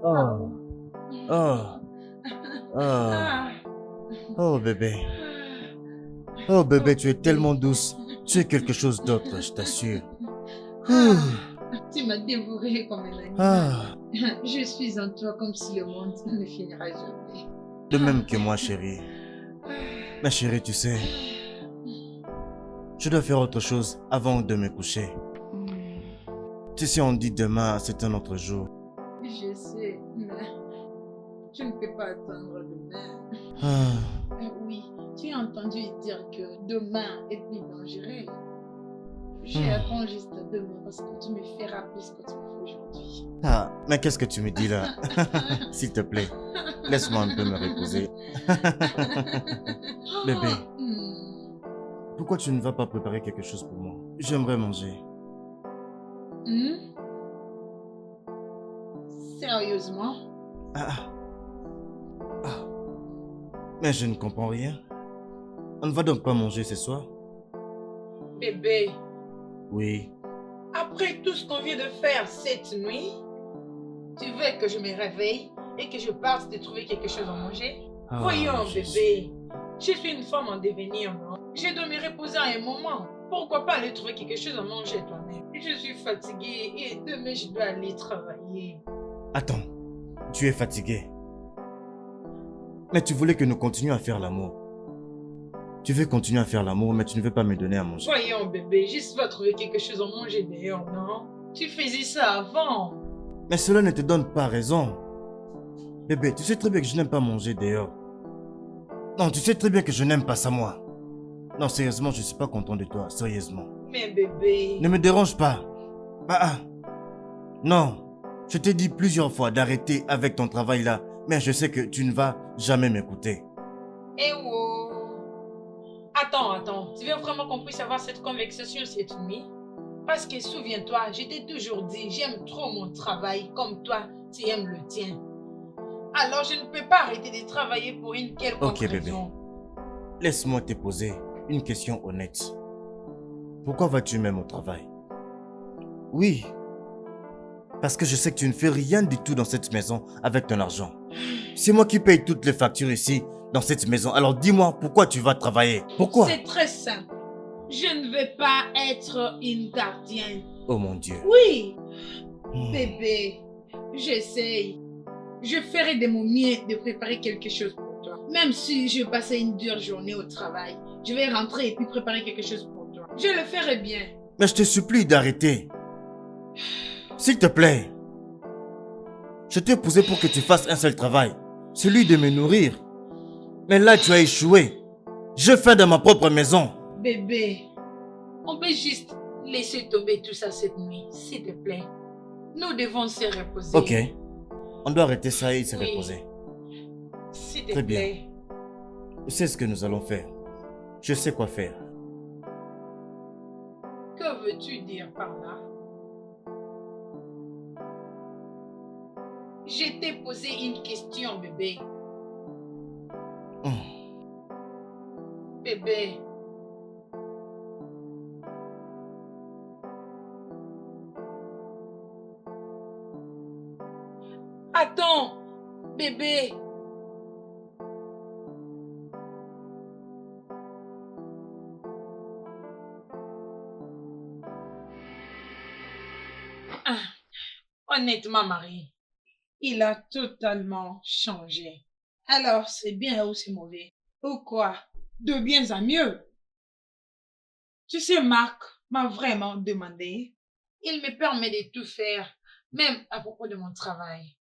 Oh, oh, oh, Ah, oh bébé. ah, Oh oh bébé, tu es bébé. tellement douce. Tu es quelque chose d'autre, je t'assure. Ouh, Tu m'as dévoré comme un animal. ah, Je suis en toi comme si le monde ne finira jamais. de Ah, même que moi, chérie. ah, Ma chérie, tu sais, ah. je dois faire autre chose avant de me coucher. Tu sais, on dit demain, c'est un autre jour. Je sais, mais je ne peux pas attendre demain. Ah, Oui, tu as entendu dire que demain est plus dangereux. hmm. J'attends juste demain parce que tu me fais rappeler ce que tu m'as fait aujourd'hui. Ah, mais qu'est-ce que tu me dis là? S'il te plaît, laisse-moi un peu me reposer. Bébé, Hmm. pourquoi tu ne vas pas préparer quelque chose pour moi? J'aimerais manger. Hmm? Sérieusement? Ah, ah, mais je ne comprends rien. On ne va donc pas manger ce soir? Bébé, Oui. après tout ce qu'on vient de faire cette nuit, tu veux que je me réveille et que je parte de trouver quelque chose à manger? Ah, Voyons, Jésus. bébé, je suis une femme en devenir, non? Je dois me reposer à un moment. Pourquoi pas aller trouver quelque chose à manger toi-même? Je suis fatiguée et demain je dois aller travailler. Attends, tu es fatigué. Mais tu voulais que nous continuions à faire l'amour. Tu veux continuer à faire l'amour, mais tu ne veux pas me donner à manger. Voyons, bébé, juste va trouver quelque chose à manger dehors, non? Tu faisais ça avant. Mais cela ne te donne pas raison. Bébé, tu sais très bien que je n'aime pas manger dehors. Non, tu sais très bien que je n'aime pas ça, moi. Non, sérieusement, je ne suis pas content de toi, sérieusement. Mais bébé, Ne me dérange pas. Ah, non. Je t'ai dit plusieurs fois d'arrêter avec ton travail là, mais je sais que tu ne vas jamais m'écouter. eh oh. Attends, tu veux vraiment qu'on puisse avoir cette conversation cette nuit? Parce que souviens-toi, je t'ai toujours dit, j'aime trop mon travail comme toi, tu aimes le tien. Alors je ne peux pas arrêter de travailler pour une quelconque Ok, bébé. raison. Laisse-moi te poser une question honnête. Pourquoi vas-tu même au travail? Oui, parce que je sais que tu ne fais rien du tout dans cette maison avec ton argent. C'est moi qui paye toutes les factures ici, dans cette maison. Alors dis-moi, pourquoi tu vas travailler? Pourquoi? C'est très simple. Je ne veux pas être une gardienne. Oh mon Dieu. Oui, Hmm. bébé, j'essaye. Je ferai de mon mieux de préparer quelque chose pour toi. Même si je passais une dure journée au travail, je vais rentrer et puis préparer quelque chose pour toi. Je le ferai bien. Mais je te supplie d'arrêter. S'il te plaît. Je t'ai posé pour que tu fasses un seul travail, celui de me nourrir. Mais là, tu as échoué. Je fais dans ma propre maison. Bébé, on peut juste laisser tomber tout ça cette nuit, s'il te plaît. Nous devons se Ok, reposer. on doit arrêter ça et se Oui, reposer. s'il te Très bien. plaît. Je sais ce que nous allons faire. Je sais quoi faire. Que veux-tu dire par là? Je t'ai posé une question, bébé. Hmm. Bébé, attends, bébé. Ah, honnêtement, Marie, il a totalement changé. Alors, c'est bien ou c'est mauvais? Ou quoi? De bien à mieux. Tu sais, Marc m'a vraiment demandé. Il me permet de tout faire, même à propos de mon travail.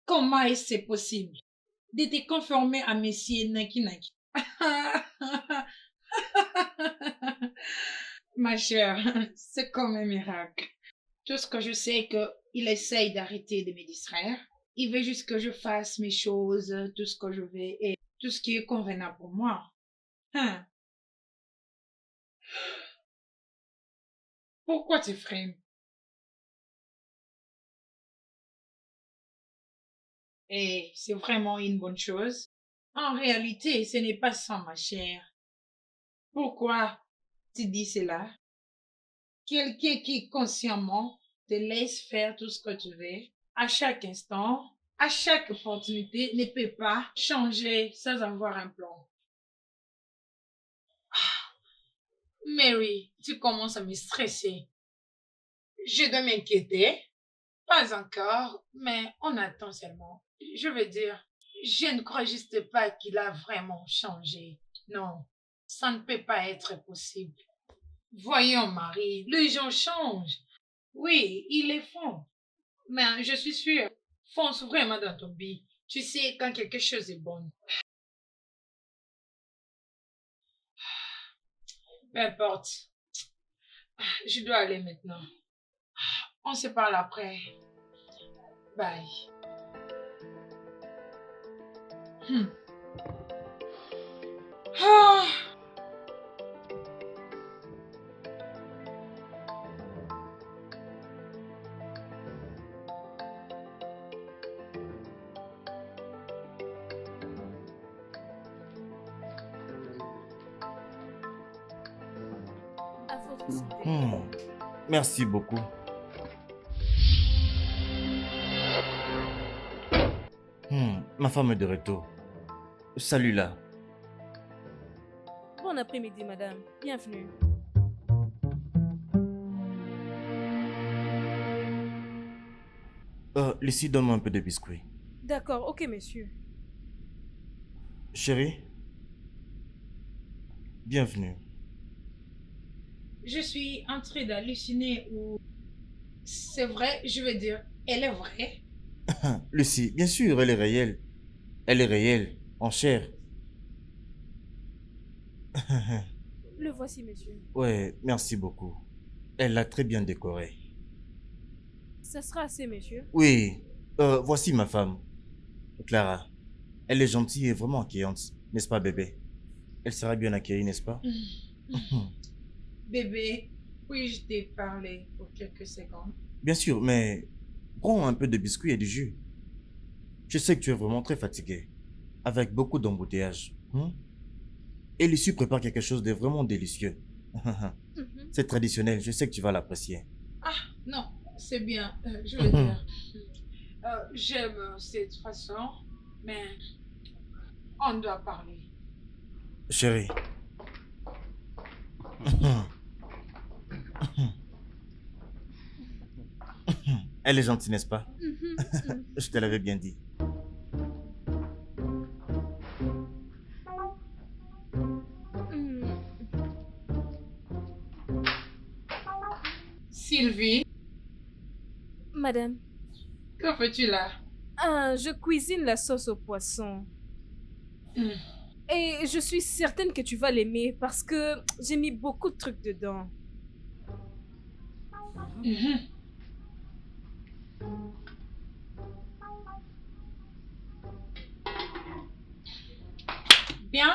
Comment est-ce possible de te conformer à Monsieur Naki Naki? Ma chère, c'est comme un miracle. Tout ce que je sais, c'est qu'il essaye d'arrêter de me distraire. Il veut juste que je fasse mes choses, tout ce que je veux et tout ce qui est convenable pour moi. Hein? Pourquoi tu freines? Et c'est vraiment une bonne chose. En réalité, ce n'est pas ça, ma chère. Pourquoi tu dis cela? Quelqu'un qui consciemment te laisse faire tout ce que tu veux À chaque instant, à chaque opportunité, ne peut pas changer sans avoir un plan. Mary, tu commences à me stresser. Je dois m'inquiéter. Pas encore, mais on attend seulement. Je veux dire, je ne crois juste pas qu'il a vraiment changé. Non, ça ne peut pas être possible. Voyons, Marie, les gens changent. Oui, ils les font. Mais je suis sûre, fonce vraiment dans ton billet. Tu sais quand quelque chose est bon. Peu importe. Je dois aller maintenant. On se parle après. Bye. Hmm. Ah. À votre santé. Merci beaucoup. Ma femme est de retour. Salut là. Bon après-midi, madame. Bienvenue. Lucie, donne-moi un peu de biscuits. D'accord, ok, monsieur. Chérie, bienvenue. Je suis en train d'halluciner ou c'est vrai, je veux dire, elle est vraie. Lucie, bien sûr, elle est réelle. Elle est réelle, en chair. Le voici, monsieur. Ouais, merci beaucoup. Elle l'a très bien décoré. Ça sera assez, monsieur. Oui, voici ma femme, Clara. Elle est gentille et vraiment accueillante, n'est-ce pas, bébé? Elle sera bien accueillie, n'est-ce pas? Bébé, puis-je te parler pour quelques secondes? Bien sûr, mais prends un peu de biscuits et du jus. Je sais que tu es vraiment très fatigué, avec beaucoup d'embouteillages. Et Lucie prépare quelque chose de vraiment délicieux. Mhm. C'est traditionnel, je sais que tu vas l'apprécier. Ah, non, c'est bien, je veux dire. J'aime cette façon, mais on doit parler. Chérie. Elle est gentille, n'est-ce pas? Mhm. Je te l'avais bien dit. Mhm. Sylvie, Madame, que fais-tu là? je cuisine la sauce au poisson. Hmm. Et je suis certaine que tu vas l'aimer parce que j'ai mis beaucoup de trucs dedans. Mhm. Bien,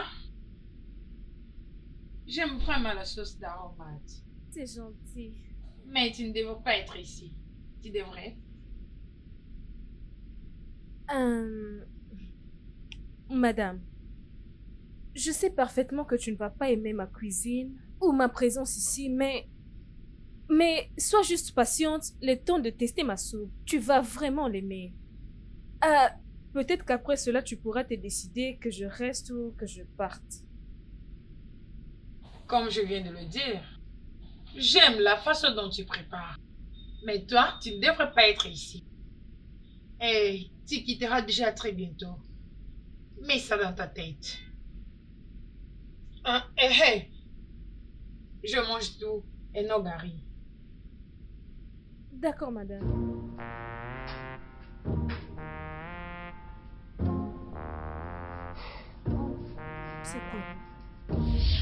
j'aime vraiment la sauce d'aromate. C'est gentil. Mais tu ne devrais pas être ici. Tu devrais. Euh, Madame, je sais parfaitement que tu ne vas pas aimer ma cuisine ou ma présence ici, mais sois juste patiente le temps de tester ma soupe. Tu vas vraiment l'aimer. Peut-être qu'après cela, tu pourras te décider que je reste ou que je parte. Comme je viens de le dire, j'aime la façon dont tu prépares. Mais toi, tu ne devrais pas être ici. Et tu quitteras déjà très bientôt. Mets ça dans ta tête. Hein, je mange tout et non Gary. D'accord, madame. C'est terrible.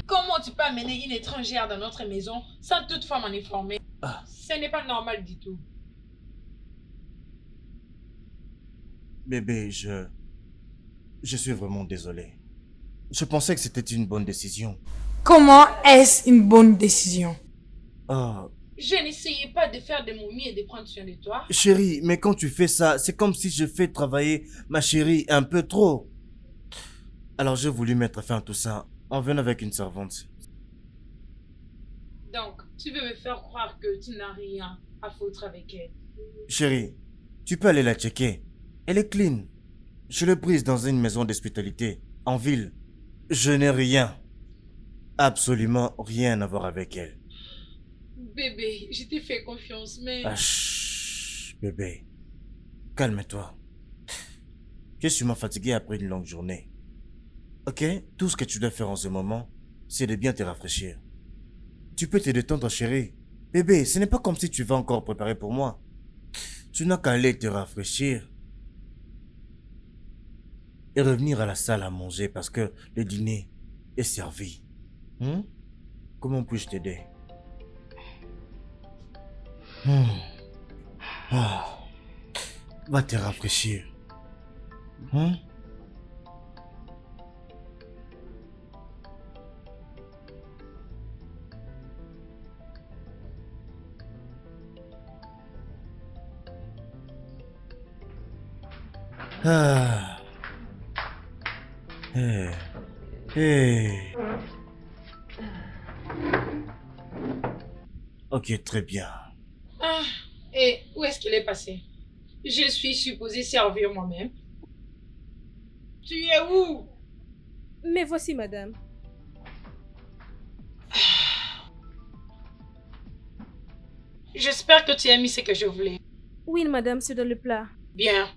Comment tu peux amener une étrangère dans notre maison sans toutefois m'en informer? Ah, Ce n'est pas normal du tout. bébé, je suis vraiment désolé. Je pensais que c'était une bonne décision. Comment est-ce une bonne décision? Ah, Je n'essayais pas de faire des momies et de prendre soin de toi. chérie, mais quand tu fais ça, c'est comme si je fais travailler ma chérie un peu trop. Alors j'ai voulu mettre fin à tout ça en venant avec une servante. Donc, tu veux me faire croire que tu n'as rien à foutre avec elle. Chérie, Tu peux aller la checker. Elle est clean. Je l'ai prise dans une maison d'hospitalité, en ville. Je n'ai rien, absolument rien à voir avec elle. Bébé, je t'ai fait confiance, mais... Ah, chut, bébé. Calme-toi. Je suis sûrement fatigué après une longue journée. Ok? Tout ce que tu dois faire en ce moment, c'est de bien te rafraîchir. Tu peux te détendre, chérie. Bébé, ce n'est pas comme si tu vas encore préparer pour moi. Tu n'as qu'à aller te rafraîchir et revenir à la salle à manger parce que le dîner est servi. Hmm? Comment puis-je t'aider? Hmm. Ah. Va te rafraîchir. Hmm? Ah. Hey. Hey. Ok, très bien. Ah, et où est-ce qu'il est passé? Je suis supposée servir moi-même. Tu es où? Mais voici, madame. J'espère que tu as mis ce que je voulais. Oui, madame, c'est dans le plat. Bien.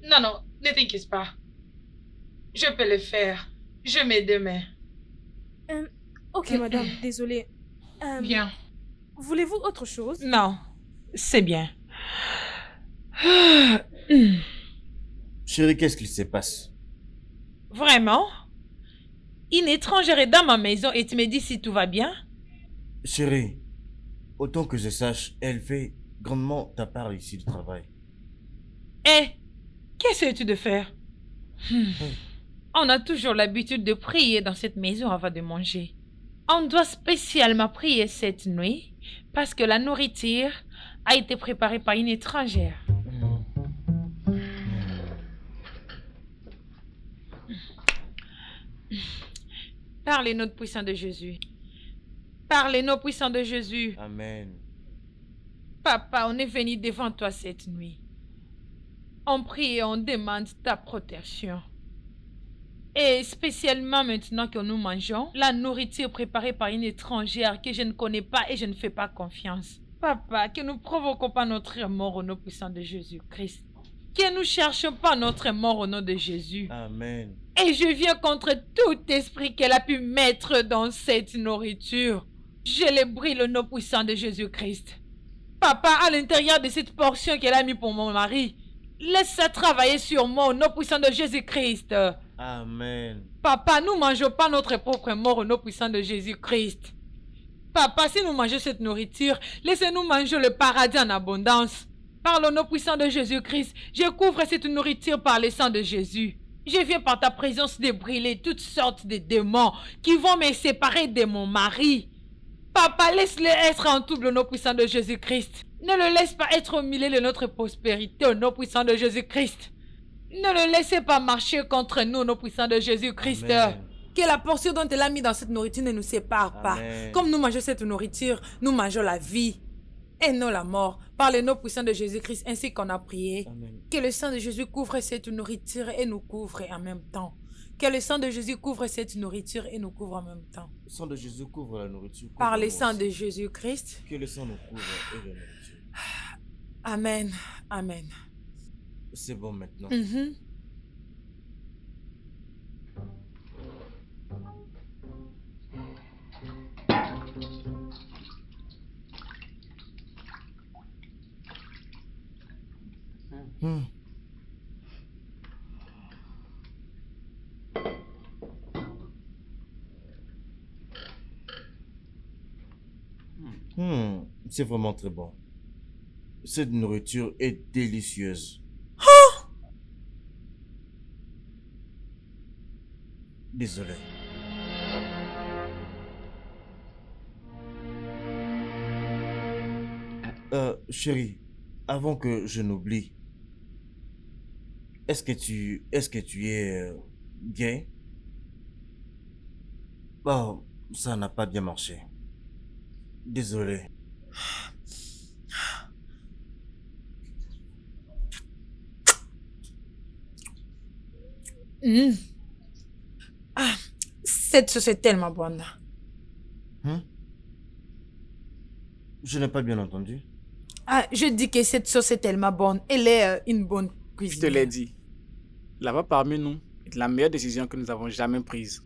Non, non, ne t'inquiète pas. Je peux le faire. Je mets deux mains. Ok, madame, désolée. Bien. Voulez-vous autre chose? Non, c'est bien. Chérie, qu'est-ce qu'il se passe? Vraiment? Une étrangère est dans ma maison et tu me dis si tout va bien? Chérie, autant que je sache, elle fait grandement ta part ici du travail. Eh, qu'essayes-tu de faire? Hey. On a toujours l'habitude de prier dans cette maison avant de manger. On doit spécialement prier cette nuit parce que la nourriture a été préparée par une étrangère. Parlez notre puissant de Jésus. Parlez nos puissants de Jésus. Amen. Papa, on est venu devant toi cette nuit. On prie et on demande ta protection. Et spécialement maintenant que nous mangeons la nourriture préparée par une étrangère que je ne connais pas et je ne fais pas confiance. Papa, que nous ne provoquons pas notre mort au nom puissant de Jésus-Christ. Que nous ne cherchons pas notre mort au nom de Jésus. Amen. Et je viens contre tout esprit qu'elle a pu mettre dans cette nourriture. Je les brille au nom puissant de Jésus-Christ. Papa, à l'intérieur de cette portion qu'elle a mis pour mon mari, laisse ça travailler sur moi au nom puissant de Jésus-Christ. Amen. Papa, nous ne mangeons pas notre propre mort au nom puissant de Jésus-Christ. Papa, si nous mangeons cette nourriture, laissez-nous manger le paradis en abondance. Par le nom puissant de Jésus-Christ, je couvre cette nourriture par le sang de Jésus. Je viens par ta présence débriller toutes sortes de démons qui vont me séparer de mon mari. Papa, laisse-le être en tout le nom puissant de Jésus-Christ. Ne le laisse pas être au milieu de notre prospérité au nom puissant de Jésus-Christ. Ne le laissez pas marcher contre nous au nom puissant de Jésus-Christ. Amen. Que la portion dont elle a mis dans cette nourriture ne nous sépare pas. Amen. Comme nous mangeons cette nourriture, nous mangeons la vie et non la mort. Par le nom puissant de Jésus-Christ, ainsi qu'on a prié. Amen. Que le sang de Jésus couvre cette nourriture et nous couvre en même temps. Que le sang de Jésus couvre cette nourriture et nous couvre en même temps. Le sang de Jésus couvre la nourriture. Par le couvre-nous sang aussi. de Jésus-Christ. Que le sang nous couvre et la nourriture. Amen. Amen. C'est bon maintenant. Mhm. Hmm. C'est vraiment très bon. Cette nourriture est délicieuse. Désolé. Chérie, avant que je n'oublie, est-ce que tu es gay? Oh, ça n'a pas bien marché. Désolé. Hmm. Ah, cette sauce est tellement bonne. Hein? Je n'ai pas bien entendu. Ah, je dis que cette sauce est tellement bonne. Elle est une bonne Je te cuisinière. l'ai dit. Là-bas parmi nous est la meilleure décision que nous avons jamais prise.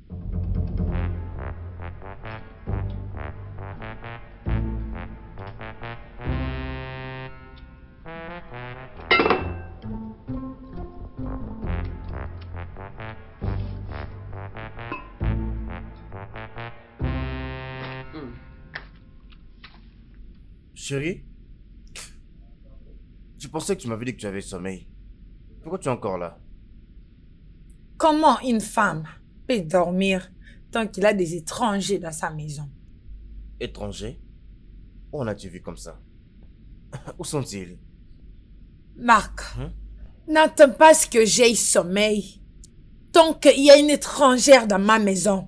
Chérie, je pensais que tu m'avais dit que tu avais sommeil. Pourquoi tu es encore là? Comment une femme peut dormir tant qu'il a des étrangers dans sa maison? Étranger? Où en as-tu vu comme ça? Où sont-ils? Marc, Hein? n'attends pas ce que j'aie sommeil tant qu'il y a une étrangère dans ma maison.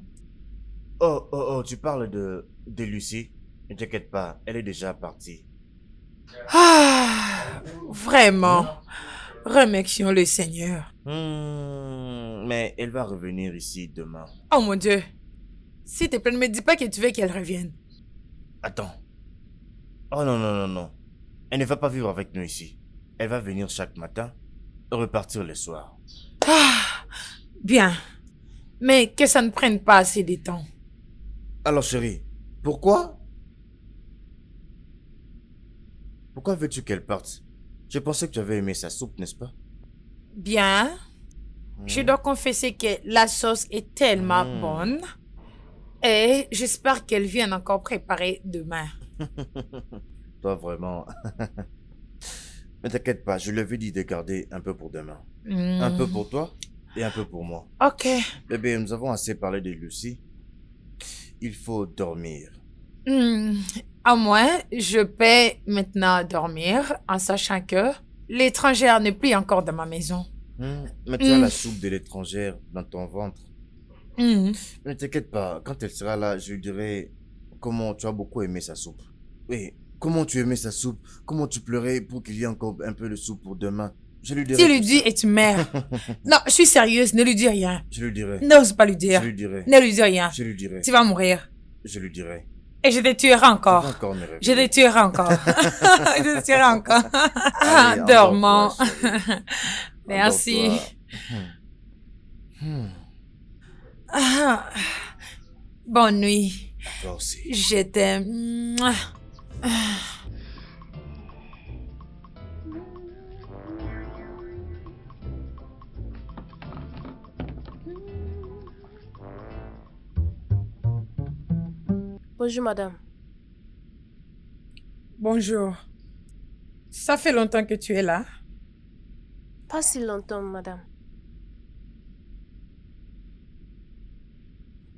Oh, tu parles de Lucie? Ne t'inquiète pas, elle est déjà partie. Ah, vraiment, remercions le Seigneur. Mais elle va revenir ici demain. Oh mon Dieu, s'il te plaît, ne me dis pas que tu veux qu'elle revienne. Attends. Oh non. Elle ne va pas vivre avec nous ici. Elle va venir chaque matin et repartir le soir. Ah, bien, mais que ça ne prenne pas assez de temps. Alors chérie, pourquoi veux-tu qu'elle parte? Je pensais que tu avais aimé sa soupe, n'est-ce pas? Bien, je dois confesser que la sauce est tellement bonne et j'espère qu'elle vienne encore préparer demain. Toi vraiment. Mais t'inquiète pas, je lui avais dit de garder un peu pour demain. Un peu pour toi et un peu pour moi. Ok. Bébé, nous avons assez parlé de Lucie. Il faut dormir. À moins, je peux maintenant dormir en sachant que l'étrangère n'est plus encore dans ma maison. Mais tu as la soupe de l'étrangère dans ton ventre. Ne t'inquiète pas, quand elle sera là, je lui dirai comment tu as beaucoup aimé sa soupe. Oui, comment tu aimais sa soupe, comment tu pleurais pour qu'il y ait encore un peu de soupe pour demain. Je lui dirai. Tu lui tout dis ça. et tu meurs. Non, je suis sérieuse, ne lui dis rien. Je lui dirai. N'ose pas lui dire. Je lui dirai. Ne lui dis rien. Je lui dirai. Tu vas mourir. Je lui dirai. Et je te tuerai Tu vas encore. encore me réveiller. Je te tuerai encore. Je te tuerai encore. Allez, Dormant. endors-toi, chérie. Merci. Endors-toi. Ah, bonne nuit. Toi aussi. Je t'aime. Bonjour, madame. Bonjour. Ça fait longtemps que tu es là? Pas si longtemps, madame.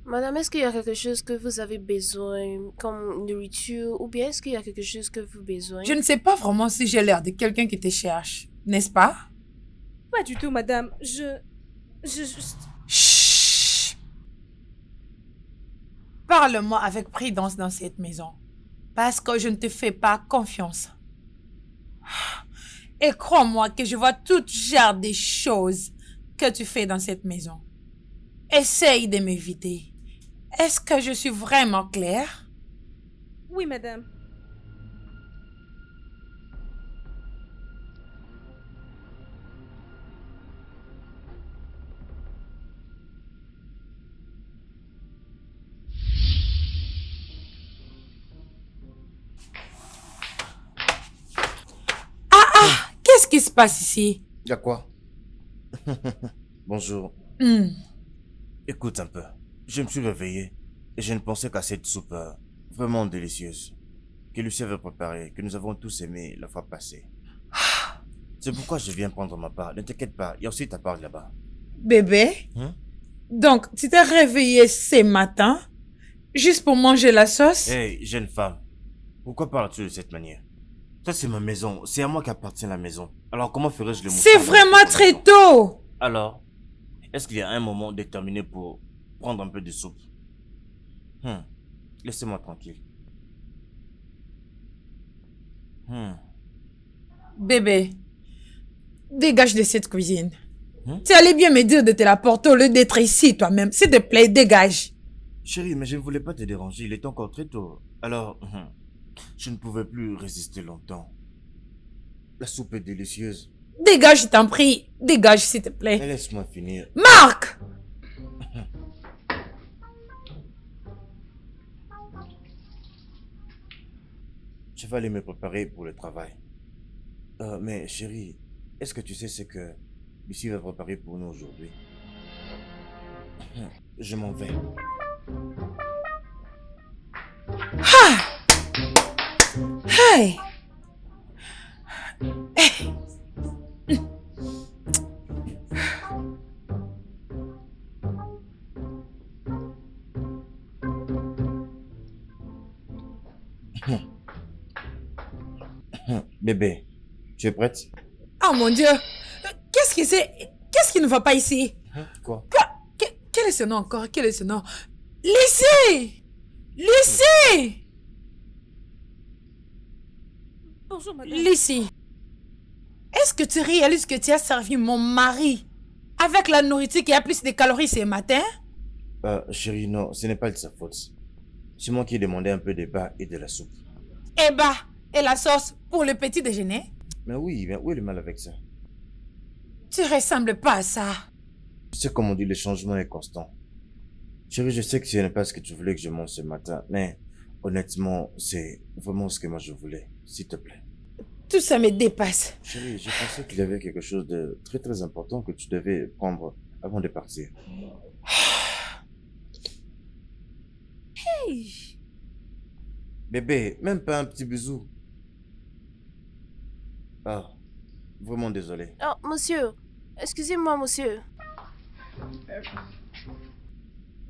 Madame, est-ce qu'il y a quelque chose que vous avez besoin, comme nourriture, ou bien est-ce qu'il y a quelque chose que vous avez besoin? Je ne sais pas vraiment si j'ai l'air de quelqu'un qui te cherche, n'est-ce pas? Pas du tout, madame. Chut! Parle-moi avec prudence dans cette maison, parce que je ne te fais pas confiance. Et crois-moi que je vois tout genre de choses que tu fais dans cette maison. Essaye de m'éviter. Est-ce que je suis vraiment claire? Oui, madame. Qu'est-ce qui se passe ici? Y'a quoi? Bonjour. Écoute un peu. Je me suis réveillé et je ne pensais qu'à cette soupe vraiment délicieuse. que Lucie avait préparé, que nous avons tous aimé la fois passée. C'est pourquoi je viens prendre ma part. Ne t'inquiète pas, il y a aussi ta part là-bas. Bébé, Hein? donc tu t'es réveillé ce matin juste pour manger la sauce? Hey, jeune femme, pourquoi parles-tu de cette manière? Ça, c'est ma maison. C'est à moi qu'appartient la maison. Alors, comment ferais-je le C'est vraiment très tôt. Alors, est-ce qu'il y a un moment déterminé pour prendre un peu de soupe? Laissez-moi tranquille. Bébé, dégage de cette cuisine. Hein? Tu allais bien me dire de te la porter au lieu d'être ici toi-même. S'il te plaît, dégage. Chérie, mais je ne voulais pas te déranger. Il est encore très tôt. Alors, je ne pouvais plus résister longtemps. La soupe est délicieuse. Dégage, je t'en prie. Dégage, s'il te Mais plaît. laisse-moi finir. Marc! Je vais aller me préparer pour le travail. Mais chérie, est-ce que tu sais ce que Lucie va préparer pour nous aujourd'hui? Je m'en vais. Hey! Bébé, tu es prête? Oh mon Dieu! Qu'est-ce que c'est? Qu'est-ce qui ne va pas ici? Quoi? Quel est ce nom encore? Quel est ce nom? Lucie! Lucie! Bonjour, madame. Lucie, est-ce que tu réalises que tu as servi mon mari avec la nourriture qui a plus de calories ce matin? Chérie, non, ce n'est pas de sa faute. C'est moi qui ai demandé un peu de bas et de la soupe. Eh bah, et la sauce pour le petit déjeuner? Mais oui, mais où est le mal avec ça? Tu ressembles pas à ça. Tu sais comme on dit, le changement est constant. Chérie, je sais que ce n'est pas ce que tu voulais que je mange ce matin, mais honnêtement, c'est vraiment ce que moi je voulais. S'il te plaît. Tout ça me dépasse. Chérie, je pensais qu'il y avait quelque chose de très très important que tu devais prendre avant de partir. Hey! Bébé, même pas un petit bisou. Ah, vraiment désolé. Oh, monsieur. Excusez-moi, monsieur.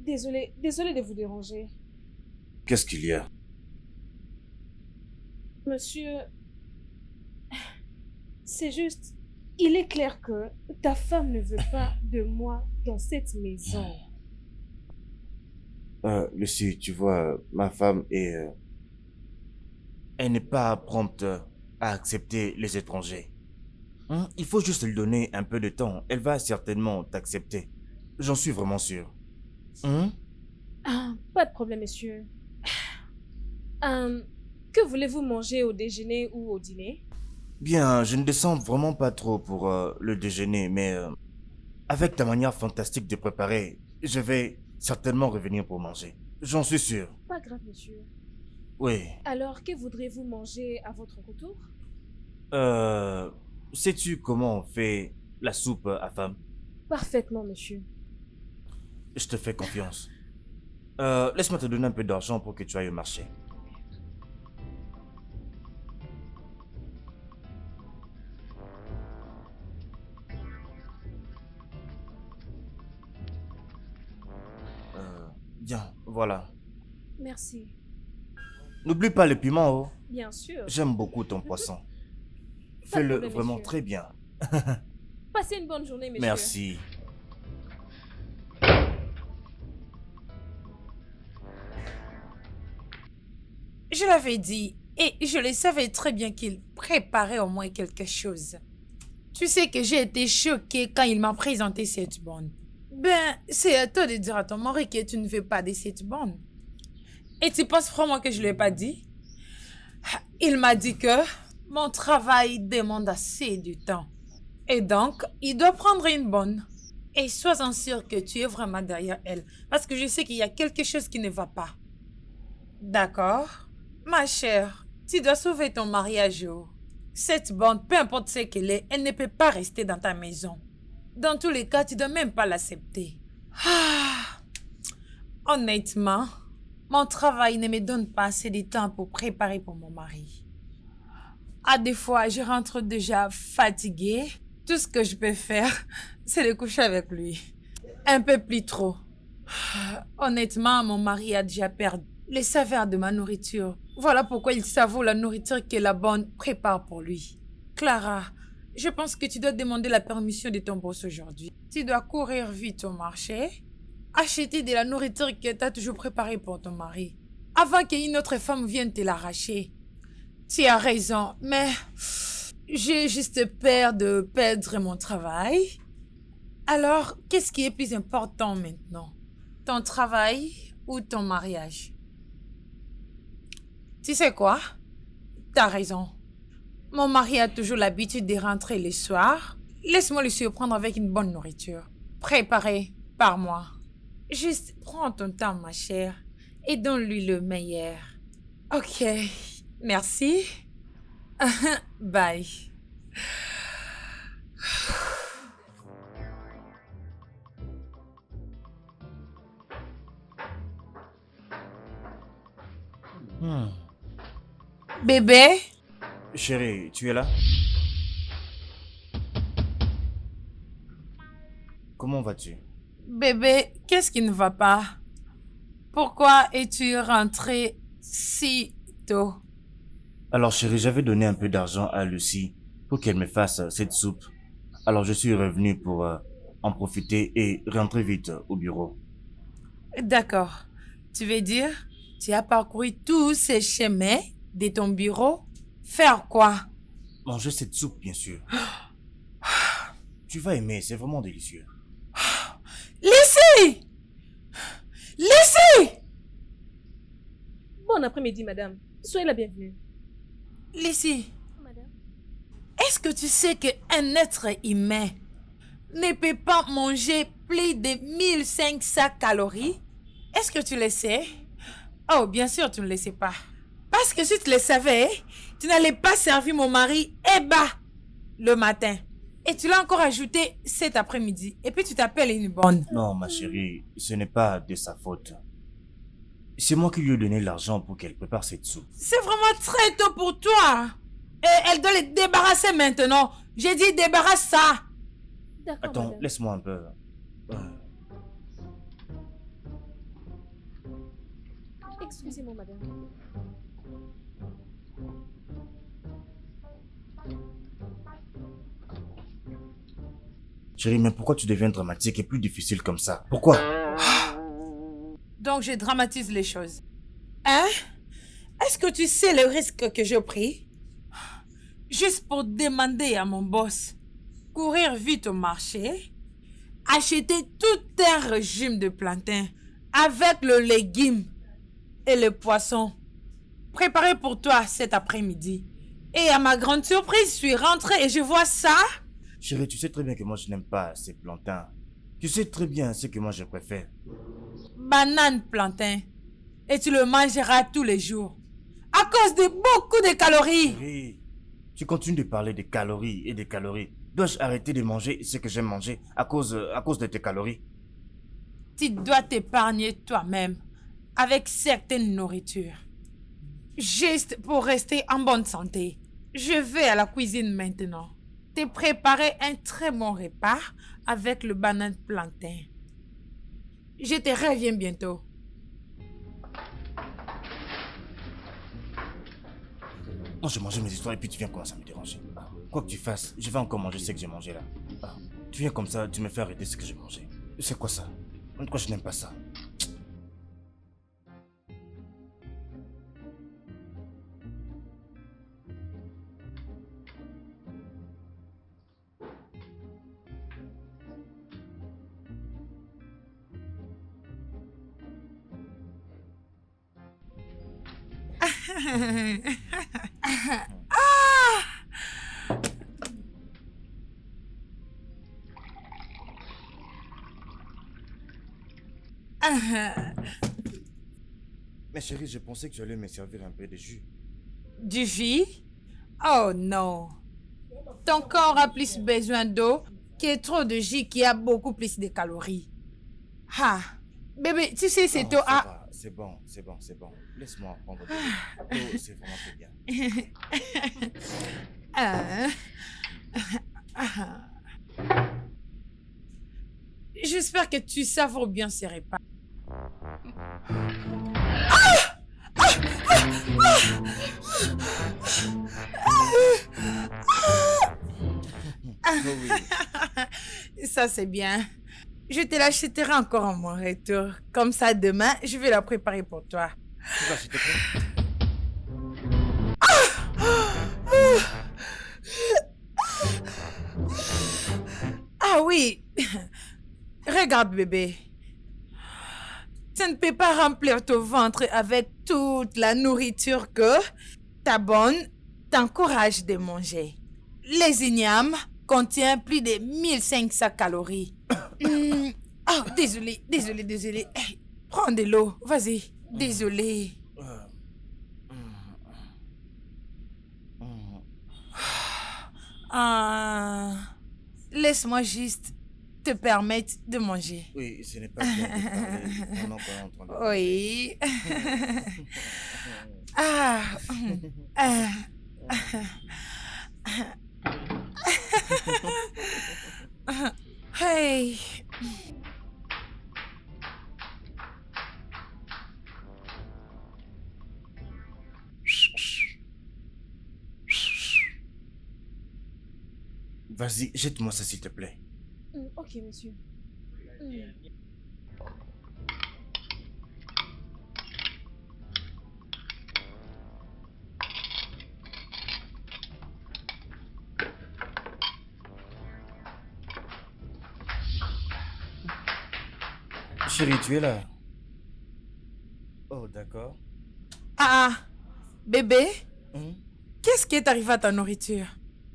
Désolée de vous déranger. Qu'est-ce qu'il y a? Monsieur, c'est juste, il est clair que ta femme ne veut pas de moi dans cette maison. Lucie, tu vois, ma femme est... elle n'est pas prompte à accepter les étrangers. Il faut juste lui donner un peu de temps. Elle va certainement t'accepter. J'en suis vraiment sûr. Ah, pas de problème, monsieur. Que voulez-vous manger au déjeuner ou au dîner? Bien, je ne descends vraiment pas trop pour le déjeuner, mais avec ta manière fantastique de préparer, je vais certainement revenir pour manger. J'en suis sûr. Pas grave, monsieur. Oui. Alors, que voudrez-vous manger à votre retour? Sais-tu comment on fait la soupe à femme? Parfaitement, monsieur. Je te fais confiance. Laisse-moi te donner un peu d'argent pour que tu ailles au marché. Bien, voilà. Merci. N'oublie pas le piment, oh. Bien sûr. J'aime beaucoup ton poisson. Pas de Fais-le problème, vraiment monsieur. très bien. Passez une bonne journée, monsieur. Merci. Je l'avais dit et je le savais très bien qu'il préparait au moins quelque chose. Tu sais que j'ai été choquée quand il m'a présenté cette bonne. Ben, c'est à toi de dire à ton mari que tu ne veux pas de cette bonne. Et tu penses vraiment que je ne l'ai pas dit? Il m'a dit que mon travail demande assez de temps. Et donc, il doit prendre une bonne. Et sois-en sûr que tu es vraiment derrière elle. Parce que je sais qu'il y a quelque chose qui ne va pas. D'accord? Ma chère, tu dois sauver ton mariage. Cette bonne, peu importe ce qu'elle est, elle ne peut pas rester dans ta maison. Dans tous les cas, tu ne dois même pas l'accepter. Honnêtement, Mon travail ne me donne pas assez de temps pour préparer pour mon mari. À des fois, je rentre déjà fatiguée. Tout ce que je peux faire, c'est de coucher avec lui. Un peu plus trop. Honnêtement, mon mari a déjà perdu les saveurs de ma nourriture. Voilà pourquoi il savoure la nourriture que la bonne prépare pour lui. Clara, je pense que tu dois demander la permission de ton boss aujourd'hui. Tu dois courir vite au marché, acheter de la nourriture que tu as toujours préparée pour ton mari, avant qu'une autre femme vienne te l'arracher. Tu as raison, mais j'ai juste peur de perdre mon travail. Alors, qu'est-ce qui est plus important maintenant? Ton travail ou ton mariage? Tu sais quoi? T'as raison. Mon mari a toujours l'habitude de rentrer le soir. Laisse-moi le surprendre avec une bonne nourriture, préparée par moi. Juste prends ton temps, ma chère, et donne-lui le meilleur. Ok, merci. Bye. Bébé? Chérie, tu es là? Comment vas-tu? Bébé, qu'est-ce qui ne va pas? Pourquoi es-tu rentré si tôt? Alors chérie, j'avais donné un peu d'argent à Lucie pour qu'elle me fasse cette soupe. Alors je suis revenu pour en profiter et rentrer vite au bureau. D'accord. Tu veux dire, tu as parcouru tous ces chemins de ton bureau? Faire quoi? Manger cette soupe, bien sûr. Tu vas aimer, c'est vraiment délicieux. Lucie! Lucie! Bon après-midi, madame. Soyez la bienvenue. Lucie, Madame? est-ce que tu sais qu'un être humain ne peut pas manger plus de 1500 calories? Est-ce que tu le sais? Oh, bien sûr, tu ne le sais pas. Parce que si tu le savais, tu n'allais pas servir mon mari le matin. Et tu l'as encore ajouté cet après-midi. Et puis tu t'appelles une bonne. Non, ma chérie, ce n'est pas de sa faute. C'est moi qui lui ai donné l'argent pour qu'elle prépare cette soupe. C'est vraiment très tôt pour toi. Et elle doit le débarrasser maintenant. J'ai dit débarrasse ça. D'accord, Attends, madame. laisse-moi un peu. Excusez-moi, madame. Chérie, mais pourquoi tu deviens dramatique et plus difficile comme ça? Pourquoi? Donc je dramatise les choses. Hein? Est-ce que tu sais le risque que j'ai pris? Juste pour demander à mon boss, courir vite au marché, acheter tout un régime de plantain avec le légume et le poisson préparé pour toi cet après-midi. Et à ma grande surprise, je suis rentrée et je vois ça. Chérie, tu sais très bien que moi je n'aime pas ces plantains. Tu sais très bien ce que moi je préfère. Banane plantain. Et tu le mangeras tous les jours. À cause de beaucoup de calories. Chérie, tu continues de parler des calories et des calories. Dois-je arrêter de manger ce que j'aime manger à cause de tes calories? Tu dois t'épargner toi-même avec certaines nourritures. Juste pour rester en bonne santé. Je vais à la cuisine maintenant. Te préparer un très bon repas avec le banane plantain. Je te reviens bientôt. Non, je mangeais mes histoires et puis tu viens commencer à me déranger. Quoi que tu fasses, je vais encore manger ce que j'ai mangé là. Tu viens comme ça, tu me fais arrêter ce que j'ai mangé. C'est quoi ça? Pourquoi je n'aime pas ça? Mais chérie, je pensais que tu allais me servir un peu de jus. Du jus? Oh non. Ton corps a plus besoin d'eau que trop de jus qui a beaucoup plus de calories. Ah, bébé, tu sais, cette eau Non, ça a... va. c'est bon, c'est bon, c'est bon. Laisse-moi prendre de l'eau. L'eau, c'est vraiment très bien. Ah, ah. J'espère que tu savoures bien ces repas. Oh oui. Ça, c'est bien. Je te l'achèterai encore en mon retour. Comme ça, demain, je vais la préparer pour toi. Tu vas, s'il te plaît. Ah oui. Regarde, bébé. Tu ne peux pas remplir ton ventre avec toute la nourriture que ta bonne t'encourage de manger. Les ignames contiennent plus de 1500 calories. Oh, désolé, désolé, désolé. Hey, prends de l'eau, vas-y. Désolé. Euh, hum, hum. Ah, laisse-moi juste te permettre de manger. Oui, ce n'est pas bien de parler pendant qu'on est en train de parler. Oui. Ah. Ah. Hey. Vas-y, jette-moi ça, s'il te plaît. Ok, monsieur. Chérie, tu es là? Oh, d'accord. Ah, bébé, Hum, qu'est-ce qui est arrivé à ta nourriture?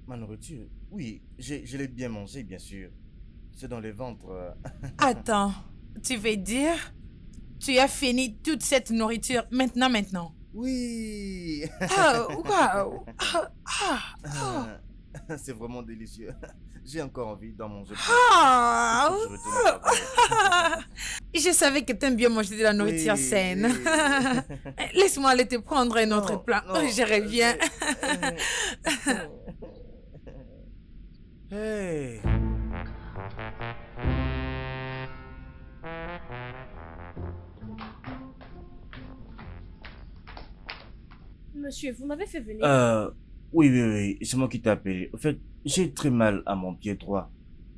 Ma nourriture? Oui, je l'ai bien mangé, bien sûr. C'est dans le ventre. Attends, tu veux dire, tu as fini toute cette nourriture maintenant? Oui. Ah, waouh. Ah, ah, ah. C'est vraiment délicieux. J'ai encore envie d'en manger plus. Ah, Il faut que je retourne au travail. je savais que tu aimes bien manger de la nourriture Oui, saine. oui. Laisse-moi aller te prendre un autre Non, plat. non, Je reviens. Hey. Monsieur, vous m'avez fait venir. Oui, oui, oui, c'est moi qui t'ai appelé. En fait, j'ai très mal à mon pied droit.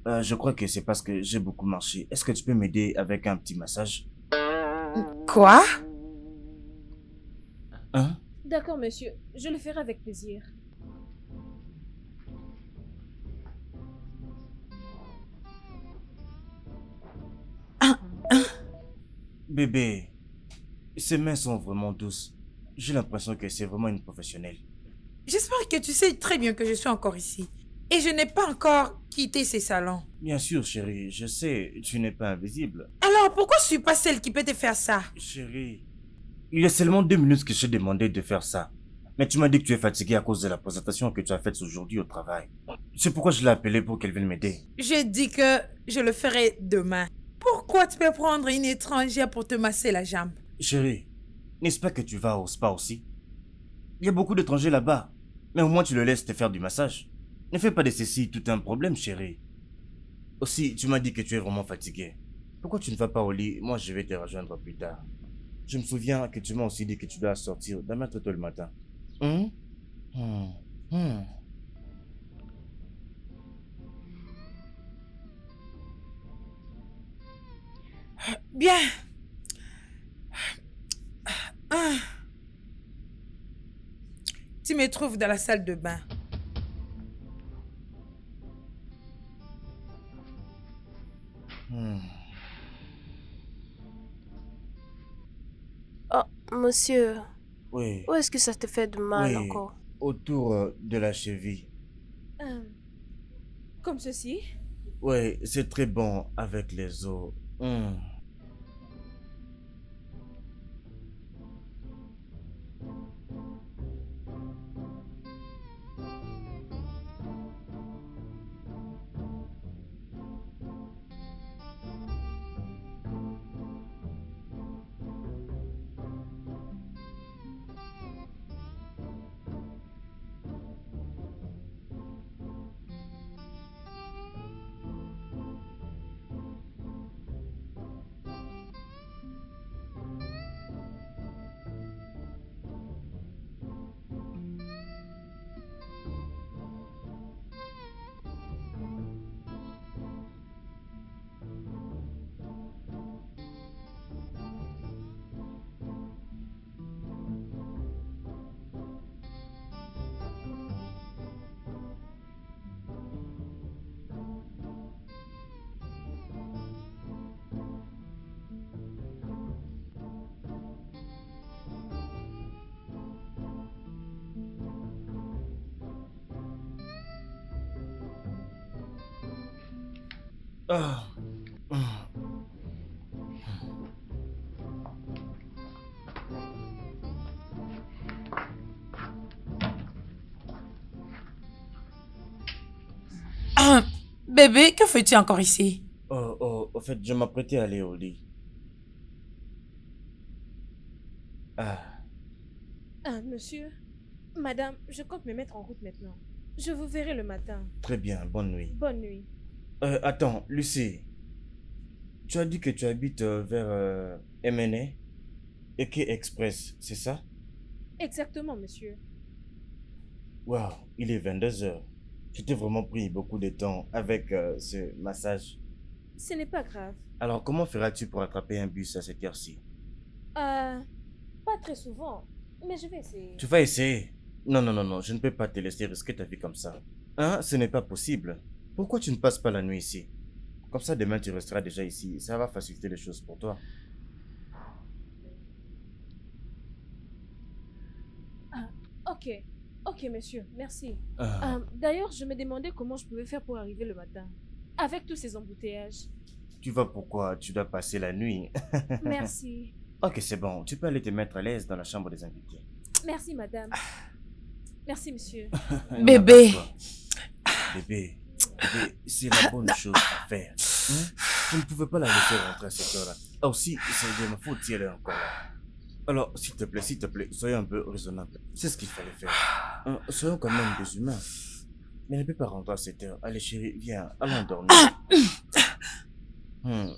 Je crois que c'est parce que j'ai beaucoup marché. Est-ce que tu peux m'aider avec un petit massage? Quoi? Hein? D'accord, monsieur. Je le ferai avec plaisir. Bébé, ses mains sont vraiment douces. J'ai l'impression que c'est vraiment une professionnelle. J'espère que tu sais très bien que je suis encore ici. Et je n'ai pas encore quitté ces salons. Bien sûr, chérie, je sais, tu n'es pas invisible. Alors pourquoi je suis pas celle qui peut te faire ça? Chérie, il y a seulement 2 minutes que je t'ai demandé de faire ça. Mais tu m'as dit que tu es fatiguée à cause de la présentation que tu as faite aujourd'hui au travail. C'est pourquoi je l'ai appelée pour qu'elle vienne m'aider. J'ai dit que je le ferai demain. Pourquoi tu peux prendre une étrangère pour te masser la jambe? Chérie, n'est-ce pas que tu vas au spa aussi? Il y a beaucoup d'étrangers là-bas. Mais au moins tu le laisses te faire du massage. Ne fais pas de ceci tout un problème, chérie. Aussi, tu m'as dit que tu es vraiment fatiguée. Pourquoi tu ne vas pas au lit? Moi, je vais te rejoindre plus tard. Je me souviens que tu m'as aussi dit que tu dois sortir demain très tôt le matin. Hum? Hum, hum. Bien. Ah. Tu me trouves dans la salle de bain. Hum. Oh, monsieur, Oui, où est-ce que ça te fait de mal oui, encore? autour de la cheville. Euh, Comme ceci. Oui, c'est très bon avec les os. Hum. Ah. Ah, bébé, que fais-tu encore ici? Au fait, je m'apprêtais à aller au lit. Ah, Ah, monsieur, madame, je compte me mettre en route maintenant. Je vous verrai le matin. très bien, bonne nuit. Bonne nuit. Attends, Lucie, tu as dit que tu habites vers MNA, Eke Express, c'est ça? Exactement, monsieur. Waouh, il est 22 heures. Je t'ai vraiment pris beaucoup de temps avec ce massage. Ce n'est pas grave. Alors, comment feras-tu pour attraper un bus à cette heure-ci? Euh, Pas très souvent, mais je vais essayer. Tu vas essayer? Non, non, non, non, je ne peux pas te laisser risquer ta vie comme ça. Hein, ce n'est pas possible. Pourquoi tu ne passes pas la nuit ici? Comme ça, demain, tu resteras déjà ici. Ça va faciliter les choses pour toi. Ah, ok. Ok, monsieur, merci. Ah, D'ailleurs, je me demandais comment je pouvais faire pour arriver le matin. Avec tous ces embouteillages. tu vas pourquoi? Tu dois passer la nuit. Merci. Ok, c'est bon. Tu peux aller te mettre à l'aise dans la chambre des invités. Merci, madame. Merci, monsieur. Bébé. Bébé, bébé, c'est la bonne chose à faire. Hein? Je ne pouvais pas la laisser rentrer à cette heure-là. Ah aussi, c'est de ma faute si elle est encore là. Alors, s'il te plaît, soyons un peu raisonnables. C'est ce qu'il fallait faire. Hein, soyons quand même des humains. Mais elle ne peut pas rentrer à cette heure. Allez, chérie, viens, allons dormir.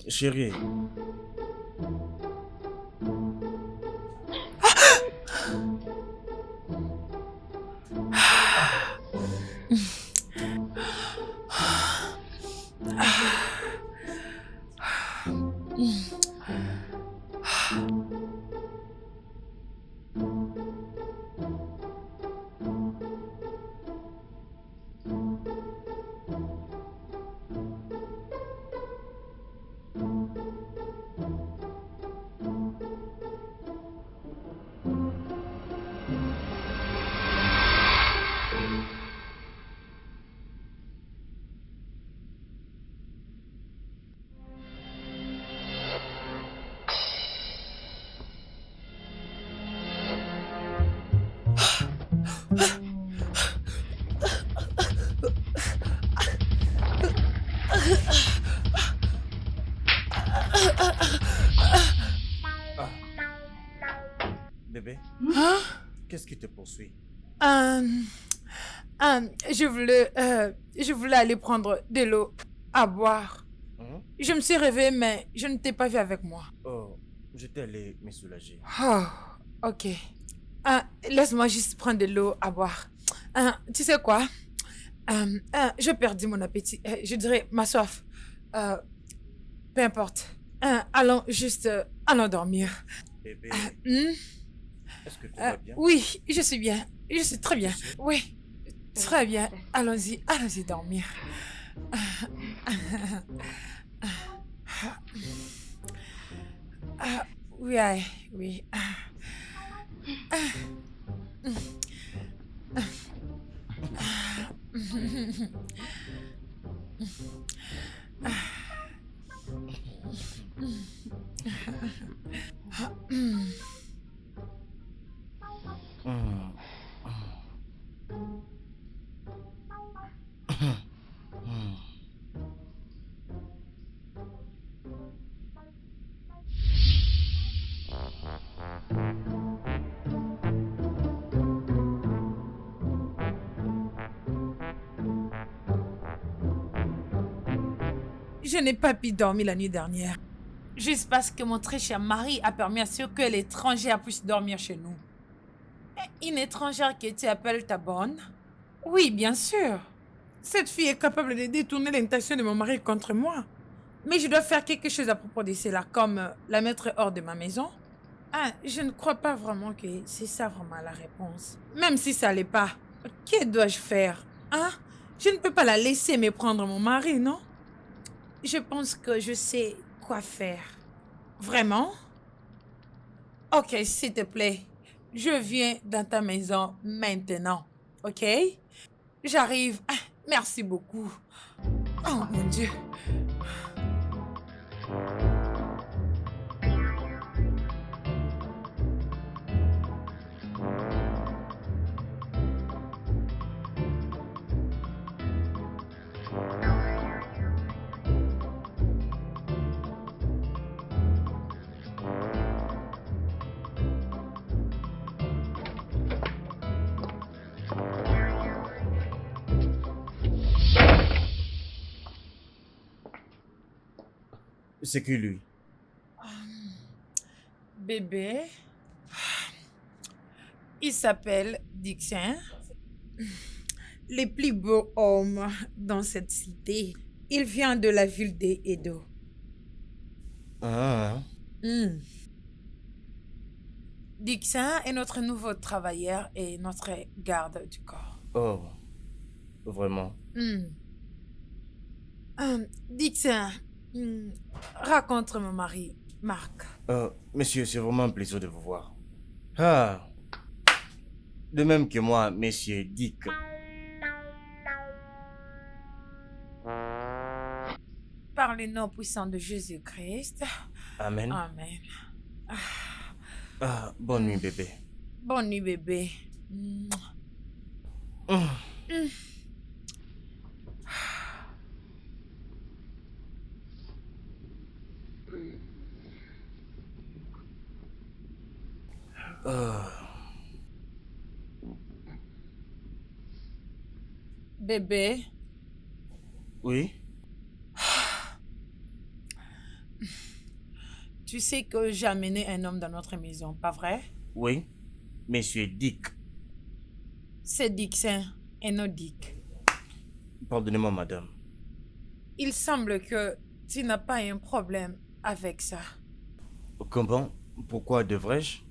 Chérie. Ah, bébé, Hein? qu'est-ce qui te poursuit? Euh, je voulais aller prendre de l'eau à boire. Hein? Je me suis réveillée, mais je ne t'ai pas vu avec moi. Oh, j'étais allé me soulager. Oh, ok. Laisse-moi juste prendre de l'eau à boire. Tu sais quoi? J'ai perdu mon appétit. Je dirais ma soif. Peu importe. Allons dormir. Bébé, Hmm? est-ce que tout va bien? Oui, je suis bien. Je suis très bien. Tu es sûr? Oui, très bien. Allons-y dormir. Oui, oui. Hum, hum. Je n'ai pas pu dormir la nuit dernière. Juste parce que mon très cher mari a permis à ce que l'étrangère puisse dormir chez nous. Une étrangère que tu appelles ta bonne? Oui, bien sûr. Cette fille est capable de détourner l'intention de mon mari contre moi. Mais je dois faire quelque chose à propos de cela, comme la mettre hors de ma maison. Je ne crois pas vraiment que c'est ça vraiment la réponse. Même si ça l'est pas, que dois-je faire? Je ne peux pas la laisser me prendre mon mari, non? Je pense que je sais quoi faire. Vraiment? Ok, s'il te plaît. Je viens dans ta maison maintenant. Ok? J'arrive. Merci beaucoup. Oh mon Dieu. C'est qui lui? Bébé, il s'appelle Dixon. Le plus beau homme dans cette cité. Il vient de la ville d'Edo. Ah, Dixon est notre nouveau travailleur et notre garde du corps. oh, vraiment. Dixon, raconte mon mari, Marc. Monsieur, c'est vraiment un plaisir de vous voir. Ah, de même que moi, monsieur Dick. Par le nom puissant de Jésus-Christ. Amen. Amen. Ah, bonne nuit, bébé. Bonne nuit, bébé. Bébé, Oui? tu sais que j'ai amené un homme dans notre maison, pas vrai? Oui? Monsieur Dick. C'est Dixon et non Dick. Pardonnez-moi, madame. Il semble que tu n'as pas un problème avec ça. Comment? Pourquoi devrais-je?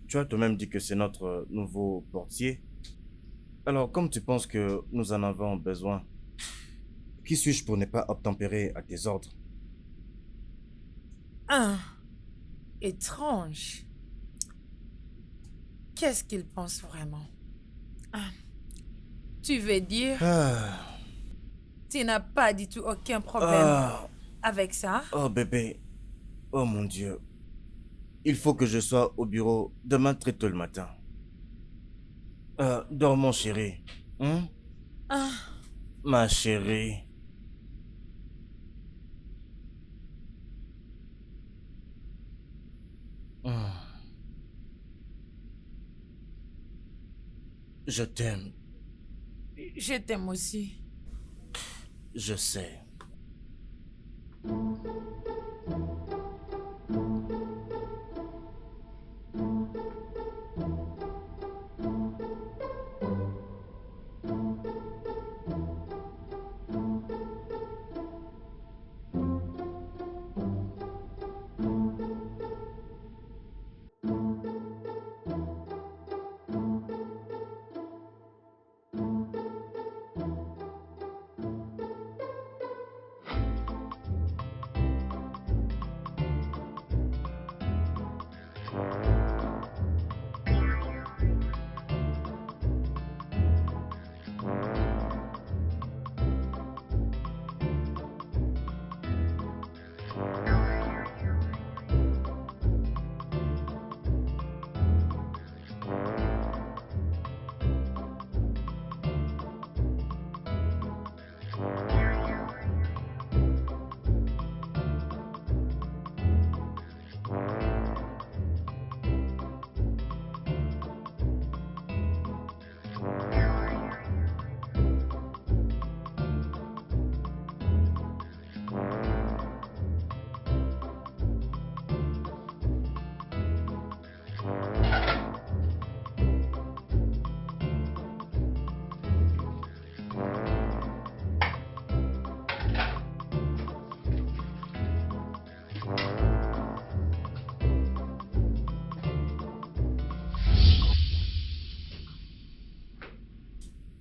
Tu as toi-même dit que c'est notre nouveau portier. Alors, comme tu penses que nous en avons besoin, qui suis-je pour ne pas obtempérer à tes ordres? Étrange. Qu'est-ce qu'il pense vraiment? Tu veux dire, tu n'as pas du tout aucun problème avec ça? Oh bébé, oh mon Dieu. Il faut que je sois au bureau demain très tôt le matin. Dors mon chéri. Ma chérie. Je t'aime, Je t'aime aussi. je sais.